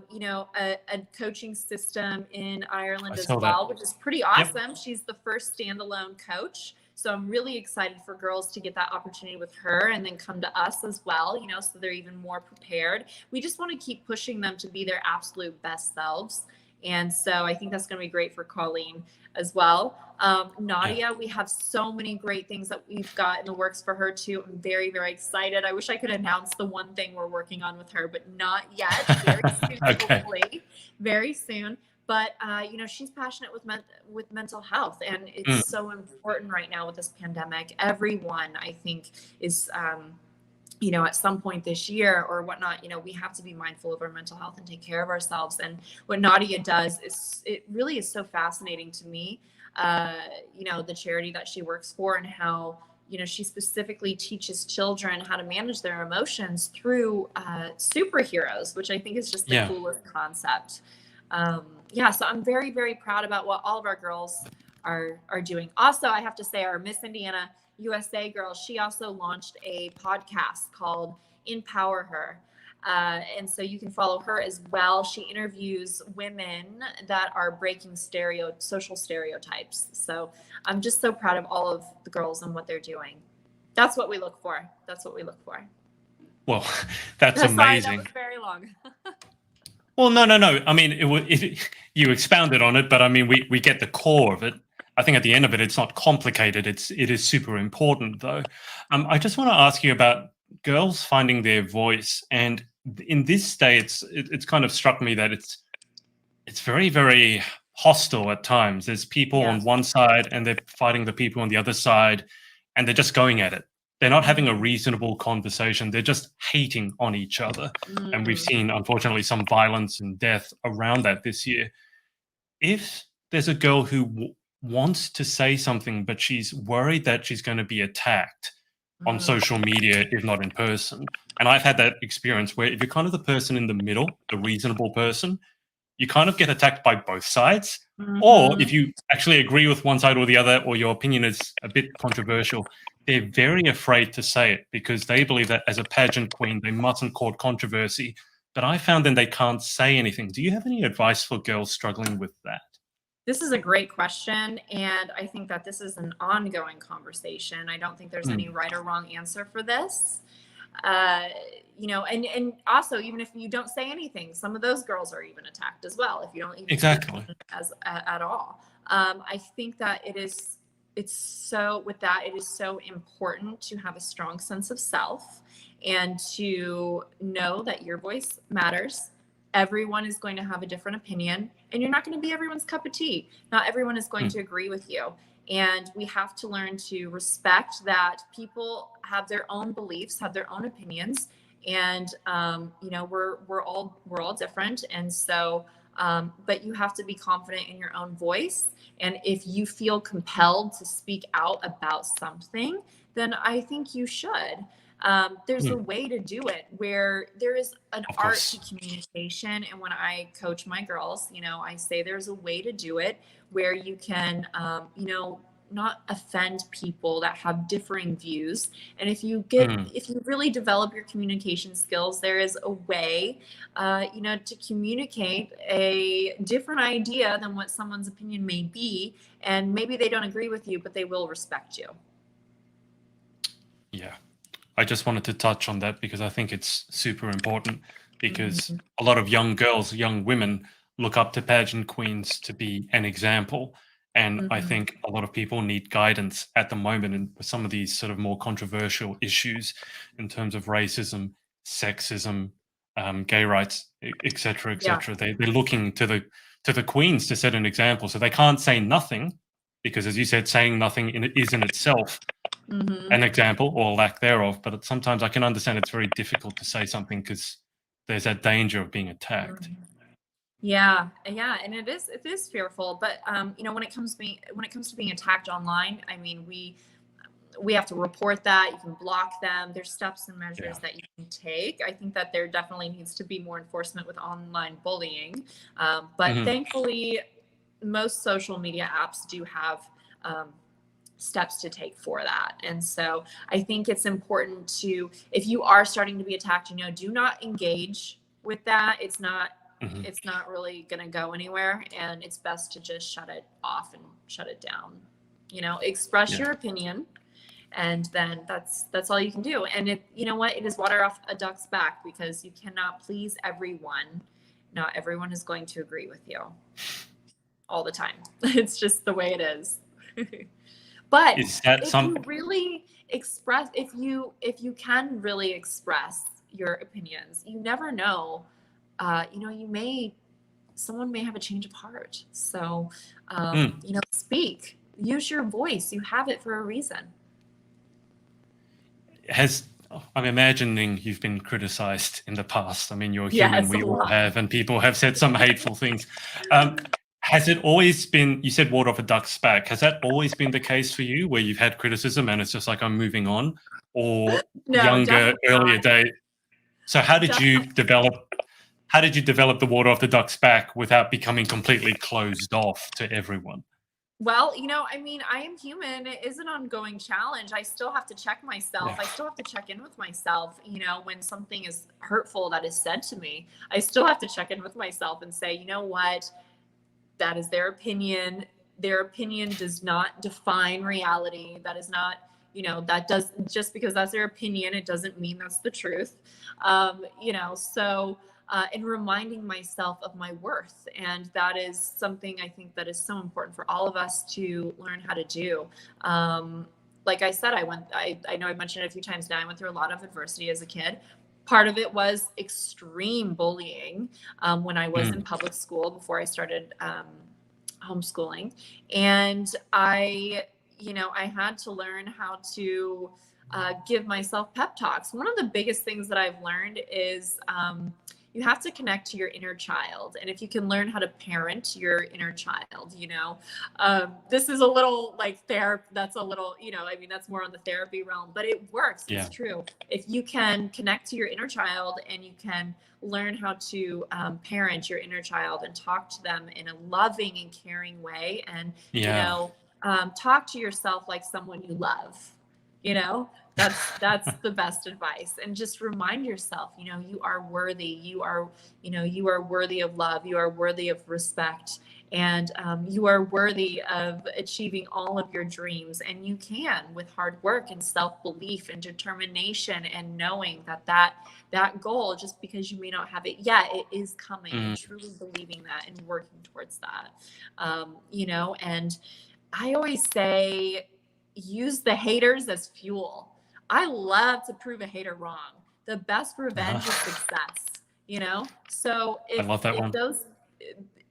coaching system in Ireland as well, which is pretty awesome. She's the first standalone coach. So I'm really excited for girls to get that opportunity with her and then come to us as well, so they're even more prepared. We just want to keep pushing them to be their absolute best selves. And so I think that's going to be great for Colleen as well. Nadia, we have so many great things that we've got in the works for her too. I'm very, very excited. I wish I could announce the one thing we're working on with her, but not yet. Very soon, hopefully. Very soon. But, she's passionate with mental health, and it's so important right now with this pandemic. Everyone, I think, is, at some point this year or whatnot, we have to be mindful of our mental health and take care of ourselves. And what Nadia does it really is so fascinating to me, the charity that she works for, and how, she specifically teaches children how to manage their emotions through superheroes, which I think is just the coolest concept. So I'm very, very proud about what all of our girls are doing. Also, I have to say, our Miss Indiana USA girl, she also launched a podcast called Empower Her. And so you can follow her as well. She interviews women that are breaking social stereotypes. So I'm just so proud of all of the girls and what they're doing. That's what we look for. Well, that's amazing. Sorry, that was very long. Well, no. I mean, you expounded on it, but I mean, we get the core of it. I think at the end of it, it's not complicated. It is super important, though. I just want to ask you about girls finding their voice, and in this state, it's kind of struck me that it's very, very hostile at times. There's people on one side, and they're fighting the people on the other side, and they're just going at it. They're not having a reasonable conversation. They're just hating on each other. And we've seen, unfortunately, some violence and death around that this year. If there's a girl who wants to say something, but she's worried that she's going to be attacked on social media, if not in person. And I've had that experience where if you're kind of the person in the middle, the reasonable person, you kind of get attacked by both sides. Or if you actually agree with one side or the other, or your opinion is a bit controversial, they're very afraid to say it because they believe that as a pageant queen, they mustn't court controversy but I found then they can't say anything. Do you have any advice for girls struggling with that? This is a great question, and I think that this is an ongoing conversation. I don't think there's any Mm, right or wrong answer for this. Uh, and also, even if you don't say anything, some of those girls are even attacked as well if you don't even speak exactly. at all. I think that it's so with that it is so important to have a strong sense of self and to know that your voice matters. Everyone is going to have a different opinion, and you're not going to be everyone's cup of tea. Not everyone is going Mm, to agree with you. And we have to learn to respect that people have their own beliefs, have their own opinions, and we're all different. And so, but you have to be confident in your own voice. And if you feel compelled to speak out about something, then I think you should. There's a mm, way to do it where there is an of art to course. communication. And when I coach my girls, I say there's a way to do it where you can, not offend people that have differing views. And Mm, if you really develop your communication skills, there is a way, to communicate a different idea than what someone's opinion may be. And maybe they don't agree with you, but they will respect you. yeah. I just wanted to touch on that because I think it's super important because Mhm. a lot of young girls, young women look up to pageant queens to be an example. And I Mhm. think a lot of people need guidance at the moment in some of these sort of more controversial issues in terms of racism, sexism, gay rights, et cetera, et Yeah. cetera. They're looking to the queens to set an example. So they can't say nothing because, as you said, saying nothing is in itself Hmm. an example or lack thereof, but sometimes I can understand it's very difficult to say something because there's that danger of being attacked. Yeah, yeah, and it is fearful, but when it comes to being attacked online, I mean, we have to report that. You can block them. There's steps and Yeah. measures that you can take. I think that there definitely needs to be more enforcement with online bullying, but Mhm. thankfully, most social media apps do have um, steps to take for that. And so I think it's important to, if you are starting to be attacked, do not engage with that. Mhm. It's not really going to go anywhere, and it's best to just shut it off and shut it down. Express Yeah. your opinion, and then that's all you can do. And it is water off a duck's back, because you cannot please everyone. Not everyone is going to agree with you all the time. It's just the way it is. But Is that if you some really express, if you can really express your opinions, you never know. You may someone may have a change of heart. So, mm, speak. Use your voice. You have it for a reason. has I'm imagining you've been criticized in the past. I mean, you're human, Yes, a we all lot. have, and people have said some hateful things. Um, has it always been, you said water off a duck's back, has that always been the case for you where you've had criticism and it's just like, I'm moving on? Or No, younger, definitely earlier not. day? So how did you develop the water off the duck's back without becoming completely closed off to everyone? Well, I mean, I am human. It is an ongoing challenge. I still have to check myself. Yeah. I still have to check in with myself. When something is hurtful that is said to me, I still have to check in with myself and say, you know what? That is their opinion. Their opinion does not define reality. That is not, that does, just because that's their opinion, it doesn't mean that's the truth. So, and reminding myself of my worth. And that is something I think that is so important for all of us to learn how to do. Like I said, I know I've mentioned it a few times now, I went through a lot of adversity as a kid. Part of it was extreme bullying, when I was in Mm, public school before I started homeschooling. And I had to learn how to give myself pep talks. One of the biggest things that I've learned is you have to connect to your inner child. And if you can learn how to parent your inner child, this is a little like therapy. That's a little, I mean, that's more on the therapy realm, but it works. It's yeah. true. If you can connect to your inner child and you can learn how to parent your inner child and talk to them in a loving and caring way, and Yeah. talk to yourself like someone you love. you know, that's the best advice. And just remind yourself, you know, you are worthy. You are, you know, you are worthy of love. You are worthy of respect. And you are worthy of achieving all of your dreams. And you can, with hard work and self-belief and determination, and knowing that goal, just because you may not have it yet, it is coming, and truly believing that and working towards that. You know, and I always say, use the haters as fuel. I love to prove a hater wrong. The best revenge is success, you know? So I love that if one. those,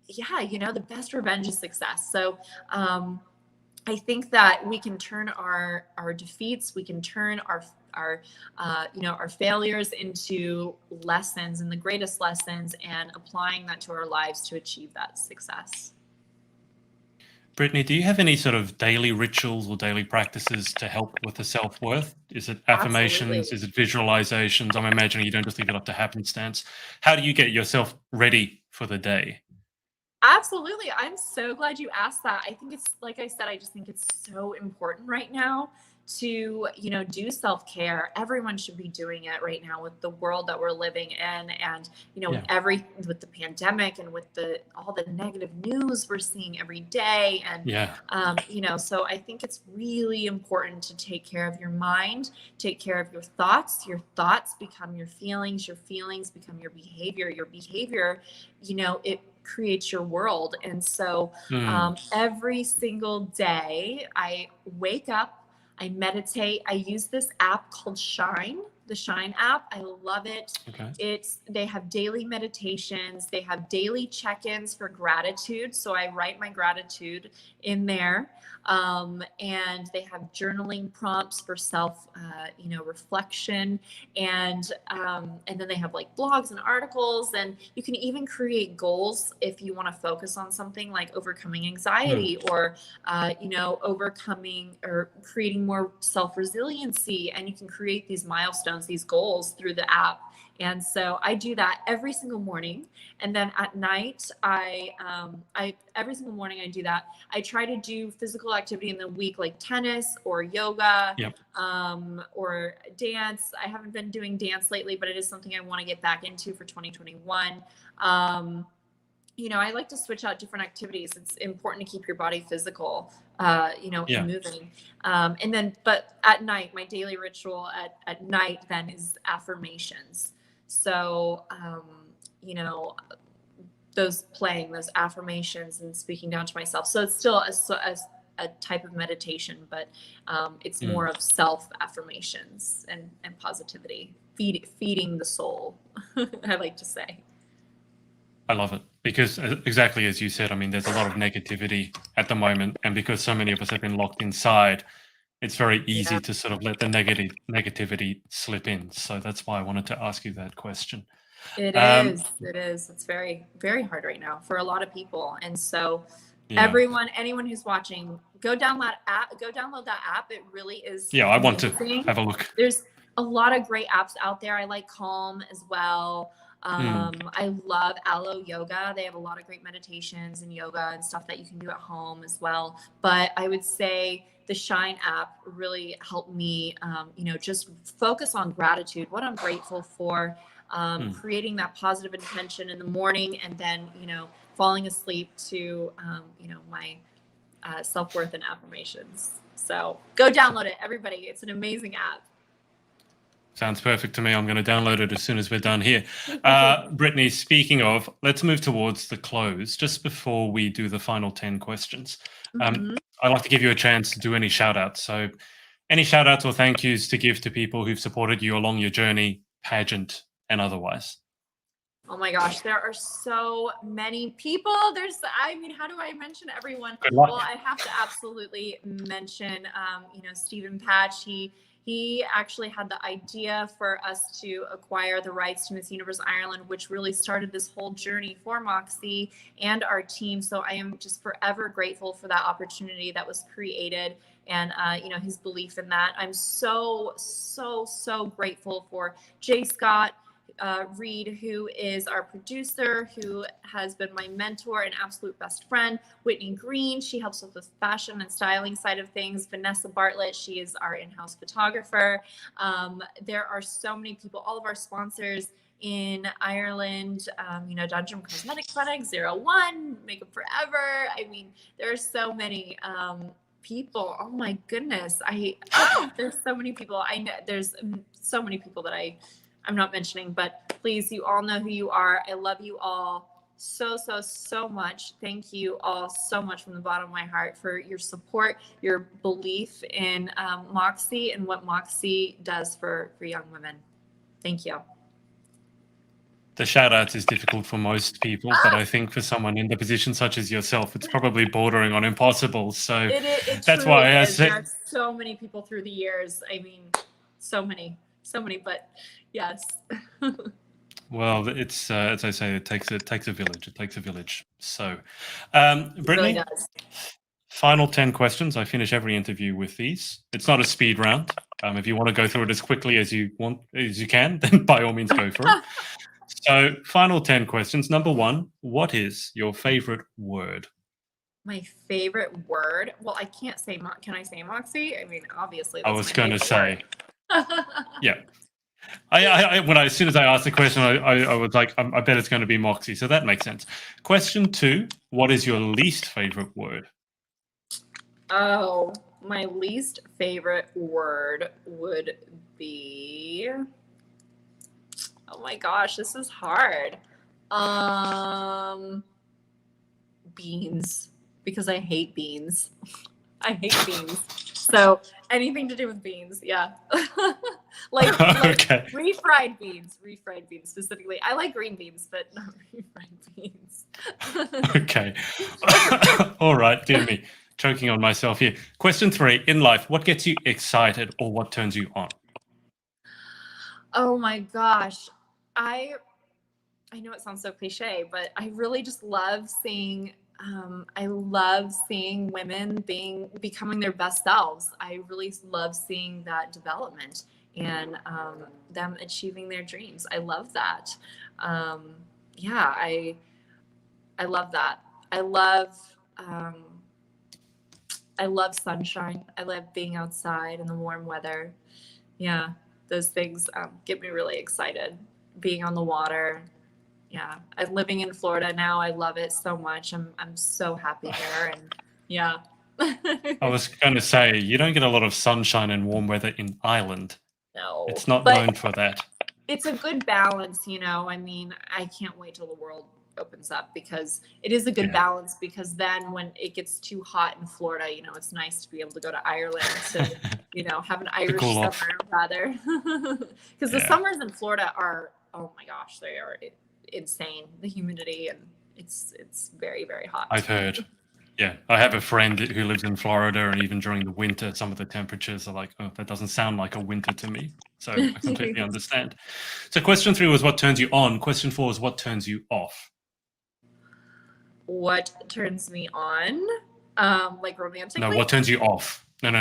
yeah, you know, the best revenge is success. So I think that we can turn our defeats, we can turn our you know, our failures into lessons, and the greatest lessons, and applying that to our lives to achieve that success. Brittany, do you have any sort of daily rituals or daily practices to help with the self-worth? Is it affirmations? Absolutely. Is it visualizations? I'm imagining you don't just leave it up to happenstance. How do you get yourself ready for the day? Absolutely. I'm so glad you asked that. I think it's, like I said, I just think it's so important right now to, you know, do self-care. Everyone should be doing it right now with the world that we're living in, and, you know, Yeah. with the pandemic, and with all the negative news we're seeing every day. And Yeah. you know, so I think it's really important to take care of your mind, take care of your thoughts. Your thoughts become your feelings become your behavior, you know, it creates your world. And so every single day I wake up, I meditate. I use this app called Shine, the Shine app. I love it. Okay. They have daily meditations, they have daily check-ins for gratitude. So I write my gratitude in there. And they have journaling prompts for self, you know, reflection. And then they have like blogs and articles, and you can even create goals if you want to focus on something like overcoming anxiety, or you know, overcoming or creating more self-resiliency. And you can create these milestones, these goals, through the app. And so I do that every single morning. And then at night, I every single morning I do that. I try to do physical activity in the week, like tennis or yoga, Yep. or dance. I haven't been doing dance lately, but it is something I want to get back into for 2021. You know, I like to switch out different activities. It's important to keep your body physical, you know, Yeah. and moving. And then, but at night, my daily ritual at night then is affirmations. So, you know, those affirmations and speaking down to myself. So it's still a type of meditation, but it's more of self affirmations and positivity, feeding the soul, I like to say. I love it because exactly as you said, I mean, there's a lot of negativity at the moment. And because so many of us have been locked inside, it's very easy Yeah. to sort of let the negativity slip in. So that's why I wanted to ask you that question. It Um, is. It is. It's very, very hard right now for a lot of people. And so yeah. anyone who's watching, go download that app. It really is Yeah, I want to amazing. have a look. There's a lot of great apps out there. I like Calm as well. I love Aloe Yoga. They have a lot of great meditations and yoga and stuff that you can do at home as well. But I would say the Shine app really helped me, you know, just focus on gratitude, what I'm grateful for, creating that positive intention in the morning, and then, you know, falling asleep to, you know, my self-worth and affirmations. So go download it, everybody. It's an amazing app. Sounds perfect to me. I'm going to download it as soon as we're done here. Brittany, speaking of, let's move towards the close. Just before we do the final 10 questions, I'd like to give you a chance to do any shout outs. So any shout outs or thank yous to give to people who've supported you along your journey, pageant and otherwise? Oh my gosh, there are so many people. I mean, how do I mention everyone? Good luck. Well, I have to absolutely mention, you know, Stephen Patch. He actually had the idea for us to acquire the rights to Miss Universe Ireland, which really started this whole journey for Moxie and our team. So I am just forever grateful for that opportunity that was created, and you know, his belief in that. I'm so grateful for Jay Scott, Reed, who is our producer, who has been my mentor and absolute best friend. Whitney Green, she helps us with fashion and styling side of things. Vanessa Bartlett, she is our in-house photographer. There are so many people, all of our sponsors in Ireland, Dungeon Cosmetic Clinic, 01, Makeup Forever. I mean, there are so many people. Oh my goodness. There's so many people. I know there's so many people that I'm not mentioning, but please, you all know who you are. I love you all so much. Thank you all so much from the bottom of my heart for your support, your belief in Moxie and what Moxie does for young women. Thank you. The shout outs is difficult for most people, but I think for someone in the position such as yourself, it's probably bordering on impossible. So that's why I said, there are so many people through the years. I mean, so many, but yes. Well, it's as I say, it takes a village. It takes a village. So, Brittany, it really does. Final 10 questions. I finish every interview with these. It's not a speed round. If you want to go through it as quickly as you can, then by all means go for it. So, final 10 questions. Number 1, what is your favorite word? My favorite word? Well, I can't say, can I say Moxie? I mean, obviously, that's I was going to say, word. yeah. As soon as I asked the question, I was like, I bet it's going to be Moxie. So that makes sense. Question 2, what is your least favorite word? Oh, my least favorite word would be, oh my gosh, this is hard. Beans, because I hate beans. I hate beans. So anything to do with beans, yeah. like Okay. refried beans specifically. I like green beans, but not refried beans. Okay. All right, dear me. Choking on myself here. Question 3, in life, what gets you excited or what turns you on? Oh my gosh. I know it sounds so cliche, but I really just love seeing women becoming their best selves. I really love seeing that development and them achieving their dreams. I love that. I love that. I love sunshine. I love being outside in the warm weather. Yeah, those things get me really excited. Being on the water. Yeah, I'm living in Florida now. I love it so much. I'm so happy there, and yeah. I was going to say, you don't get a lot of sunshine and warm weather in Ireland. No, it's not known for that. It's a good balance, I mean, I can't wait till the world opens up because it is a good balance. Because then when it gets too hot in Florida, it's nice to be able to go to Ireland to, have an Irish cool summer rather. Because the summers in Florida are, oh my gosh, they are insane. The humidity, and it's very, very hot. I've heard. Yeah, I have a friend who lives in Florida, and even during the winter, some of the temperatures are like, oh, that doesn't sound like a winter to me. So I completely understand. So question 3 was what turns you on. Question 4 is what turns you off. What turns me on? Like romantically? No, what turns you off? No.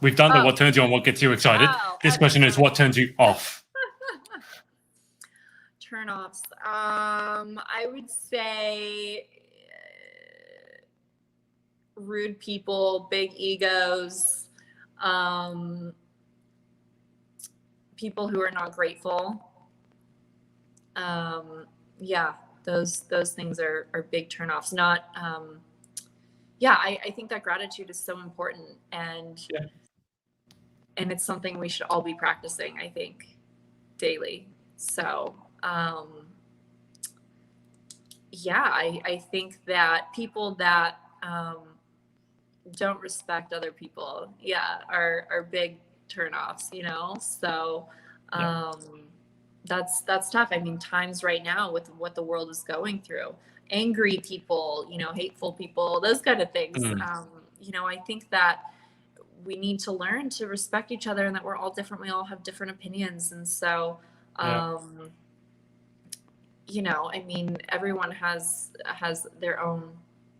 We've done the what turns you on, what gets you excited. This question is what turns you off. Turn-offs. I would say rude people, big egos, people who are not grateful. Those things are big turnoffs. Not I think that gratitude is so important, and it's something we should all be practicing, I think, daily. So I think that people that don't respect other people, are big turnoffs, So that's tough. I mean, times right now with what the world is going through, angry people, hateful people, those kind of things. I think that we need to learn to respect each other, and that we're all different. We all have different opinions. And so, I mean, everyone has their own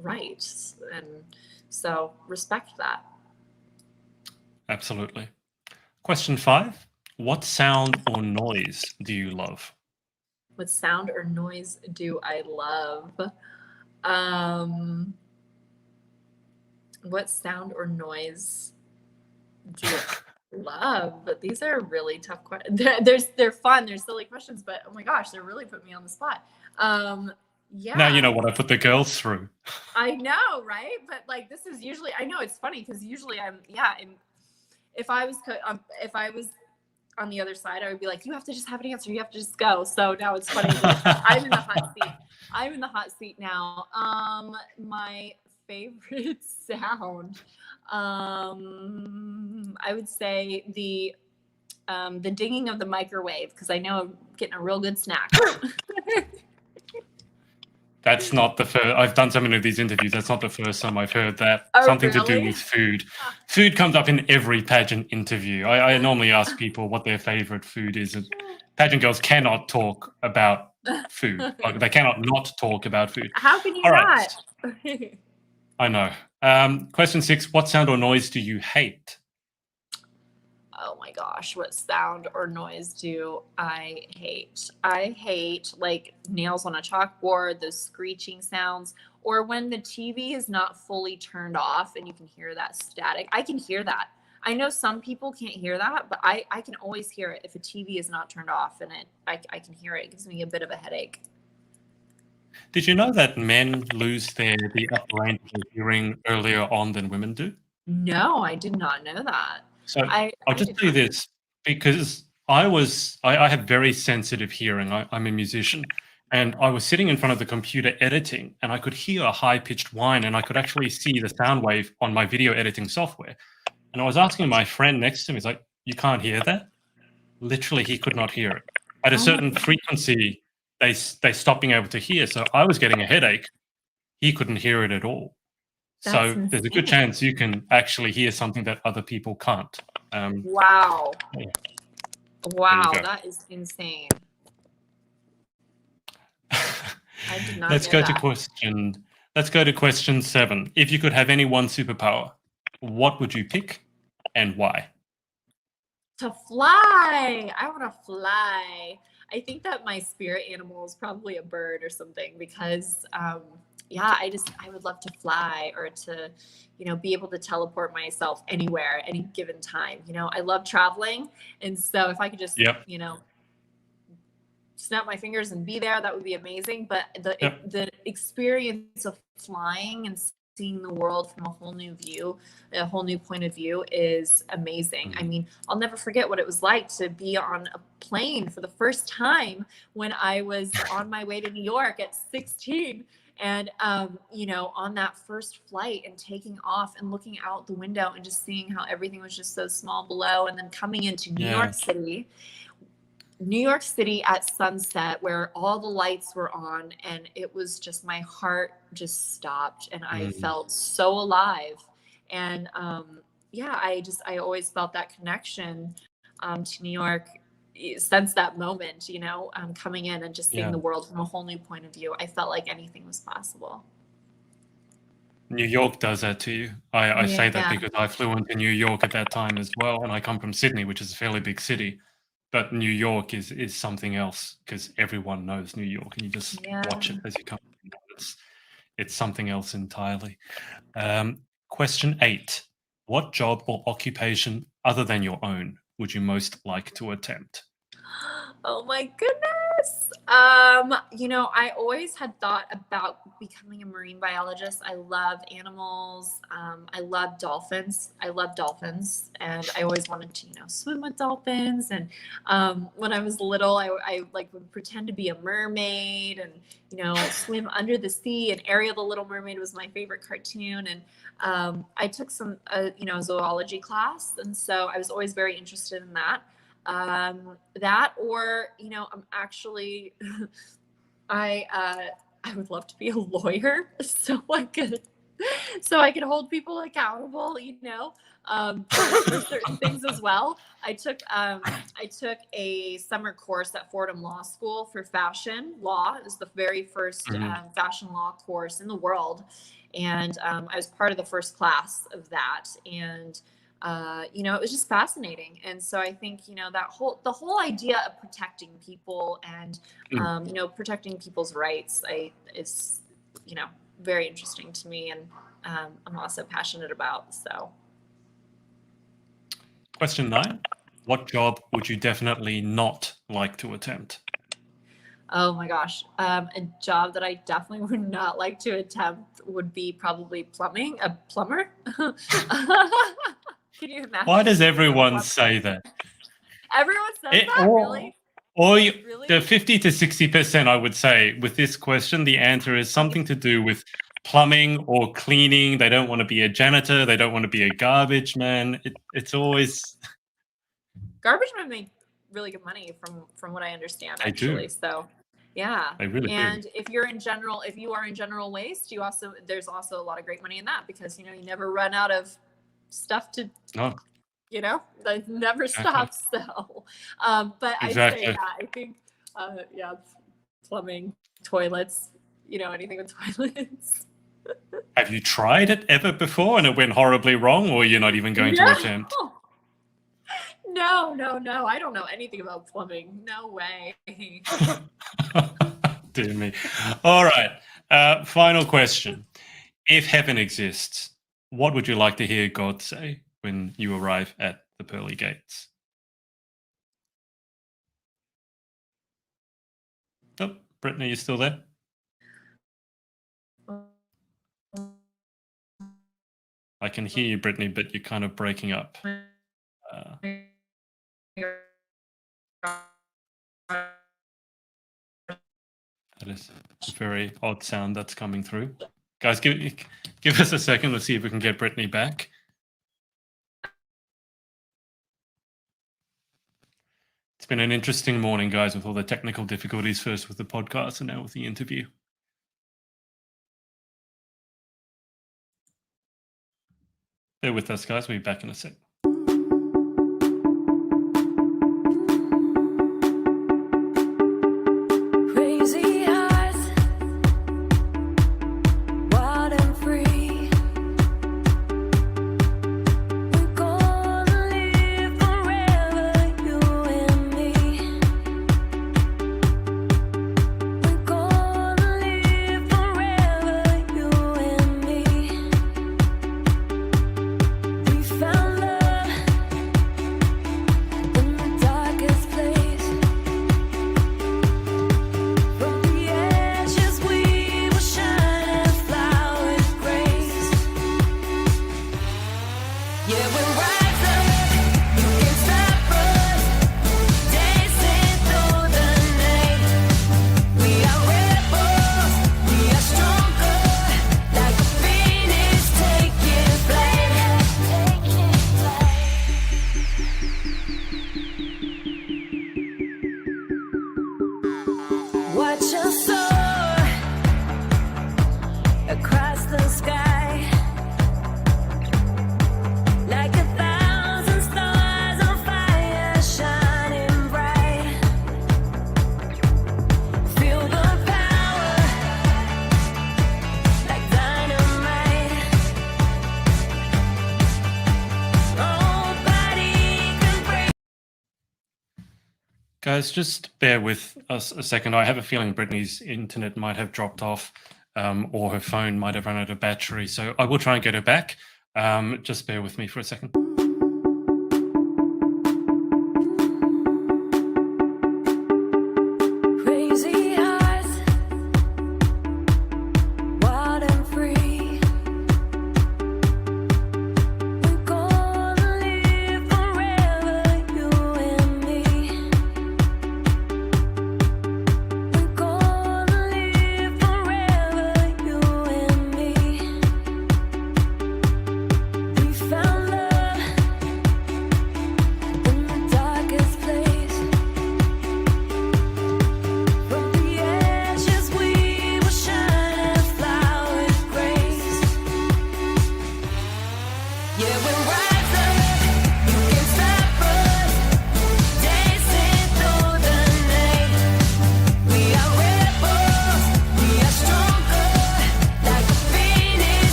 rights. And so respect that. Absolutely. Question 5, what sound or noise do you love? What sound or noise do I love? Um, what sound or noise do I love? But these are really tough questions. They're fun. They're silly questions, but oh my gosh, they're really putting me on the spot. Now you Yeah, know what I put the girls through. I know, right? But like, this is usually, I know it's funny because usually if I was, if I was on the other side, I would be like, you have to just have an answer. You have to just go. So now it's funny. I'm in the hot seat. I'm in the hot seat now. My favorite sound, I would say the dinging of the microwave, because I know I'm getting a real good snack. That's not the first. I've done so many of these interviews. That's not the first time I've heard that. Oh, Something to do really? with food. Food comes up in every pageant interview. I normally ask people what their favorite food is. And pageant girls cannot talk about food. Like, they cannot not talk about food. How can you All right. not? I know. Question 6. What sound or noise do you hate? Oh my gosh, what sound or noise do I hate? I hate like nails on a chalkboard, those screeching sounds, or when the TV is not fully turned off and you can hear that static. I can hear that. I know some people can't hear that, but I can always hear it if a TV is not turned off, and I can hear it. It gives me a bit of a headache. Did you know that men lose the upper range of hearing earlier on than women do? No, I did not know that. So I I'll I just did tell you not. this, because I have very sensitive hearing. I'm a musician, and I was sitting in front of the computer editing, and I could hear a high-pitched whine, and I could actually see the sound wave on my video editing software. And I was asking my friend next to me, he's like, "You can't hear that?" Literally, he could not hear it. At a Oh my, certain frequency, they stopped being able to hear, so I was getting a headache. He couldn't hear it at all. that's So there's a good insane. chance you can actually hear something that other people can't. Wow. Yeah, there you Wow, go. that is insane. I did not Let's know go to that. question. Let's go to question 7. If you could have any one superpower, what would you pick and why? To fly. I want to fly. I think that my spirit animal is probably a bird or something because yeah, I would love to fly or to, be able to teleport myself anywhere, any given time. I love traveling. And so if I could just, Yep. snap my fingers and be there, that would be amazing. But Yep. the experience of flying and seeing the world from a whole new view, a whole new point of view is amazing. I mean, I'll never forget what it was like to be on a plane for the first time when I was on my way to New York at 16. And on that first flight and taking off and looking out the window and just seeing how everything was just so small below, and then coming into Yeah. New York City at sunset where all the lights were on, and it was just, my heart just stopped and I Mm. felt so alive. And yeah, I always felt that connection to New York since that moment, coming in and just seeing Yeah. the world from a whole new point of view. I felt like anything was possible. New York does that to you. I say that Yeah. because I flew into New York at that time as well, and I come from Sydney, which is a fairly big city. But New York is something else because everyone knows New York, and you just Yeah. watch it as you come. It's something else entirely. Question 8. What job or occupation other than your own would you most like to attempt? Oh my goodness. I always had thought about becoming a marine biologist. I love animals. I love dolphins. I love dolphins. And I always wanted to, swim with dolphins. And when I was little, I like would pretend to be a mermaid and, swim under the sea. And Ariel the Little Mermaid was my favorite cartoon. And I took some, zoology class. And so I was always very interested in that. That, or I'm actually I would love to be a lawyer so I could hold people accountable, for certain things as well. I took a summer course at Fordham Law School for fashion law. It was the very first Mhm. fashion law course in the world, and I was part of the first class of that. And it was just fascinating. And so I think, the whole idea of protecting people and, protecting people's rights is, very interesting to me. And I'm also passionate about, so. Question 9. What job would you definitely not like to attempt? Oh my gosh. A job that I definitely would not like to attempt would be probably plumbing, a plumber. Can you imagine? Why does everyone say that? Everyone says that, really? Or Really? the 50 to 60%, I would say, with this question, the answer is something to do with plumbing or cleaning. They don't want to be a janitor. They don't want to be a garbage man. It's always... Garbage men make really good money from what I understand, They do. actually. So, yeah. They really do. And if you are in general waste, there's also a lot of great money in that, because, you never run out of stuff to, No. that never stops. So, but Exactly. I say, I think, plumbing, toilets, anything with toilets. Have you tried it ever before and it went horribly wrong, or you're not even going to attempt? No. I don't know anything about plumbing. No way. Dear me. All right. Final question. If heaven exists, what would you like to hear God say when you arrive at the pearly gates? Oh, Brittany, you still there? I can hear you, Brittany, but you're kind of breaking up. That is a very odd sound that's coming through. Guys, give us a second. Let's see if we can get Brittany back. It's been an interesting morning, guys, with all the technical difficulties, first with the podcast and now with the interview. Bear with us, guys. We'll be back in a sec. Guys, just bear with us a second. I have a feeling Brittany's internet might have dropped off, or her phone might have run out of battery. So I will try and get her back. Just bear with me for a second.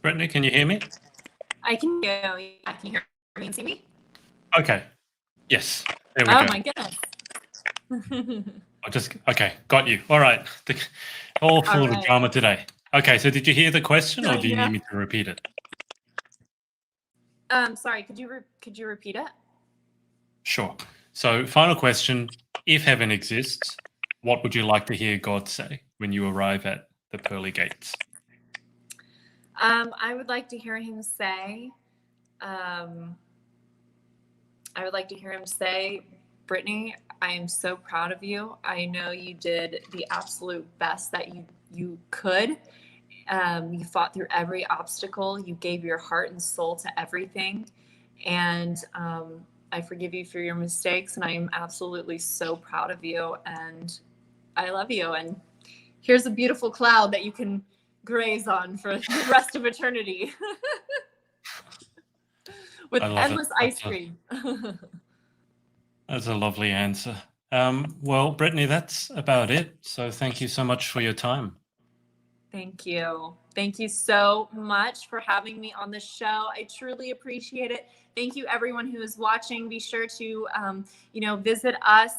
Brittany, can you hear me? I can hear you. I can hear me and see me. Okay. Yes. There we Oh go. my goodness. Okay, got you. All right. All full of right. drama today. Okay, so did you hear the question or do you Yeah. need me to repeat it? Sorry, could you repeat it? Sure. So final question, if heaven exists, what would you like to hear God say when you arrive at the pearly gates? I would like to hear him say, Brittany, I am so proud of you. I know you did the absolute best that you could. You fought through every obstacle. You gave your heart and soul to everything. And I forgive you for your mistakes. And I am absolutely so proud of you. And I love you. And here's a beautiful cloud that you can graze on for the rest of eternity. With endless ice cream. That's a lovely answer. Well, Brittany, that's about it. So thank you so much for your time. Thank you. Thank you so much for having me on the show. I truly appreciate it. Thank you, everyone who is watching. Be sure to, visit us.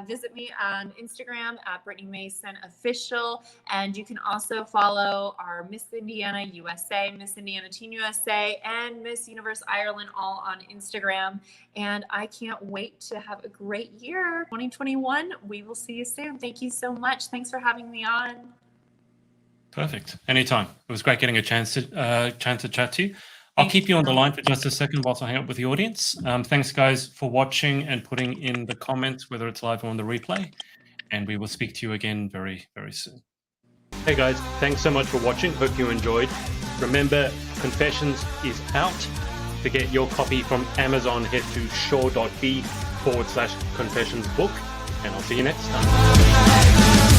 Visit me on Instagram at Brittany Mason Official. And you can also follow our Miss Indiana USA, Miss Indiana Teen USA, and Miss Universe Ireland all on Instagram. And I can't wait to have a great year. 2021, we will see you soon. Thank you so much. Thanks for having me on. Perfect. Anytime. It was great getting a chance to chat to you. I'll keep you on the line for just a second whilst I hang up with the audience. Thanks, guys, for watching and putting in the comments, whether it's live or on the replay. And we will speak to you again very, very soon. Hey, guys. Thanks so much for watching. Hope you enjoyed. Remember, Confessions is out. To get your copy from Amazon, head to shaw.b/confessionsbook. And I'll see you next time.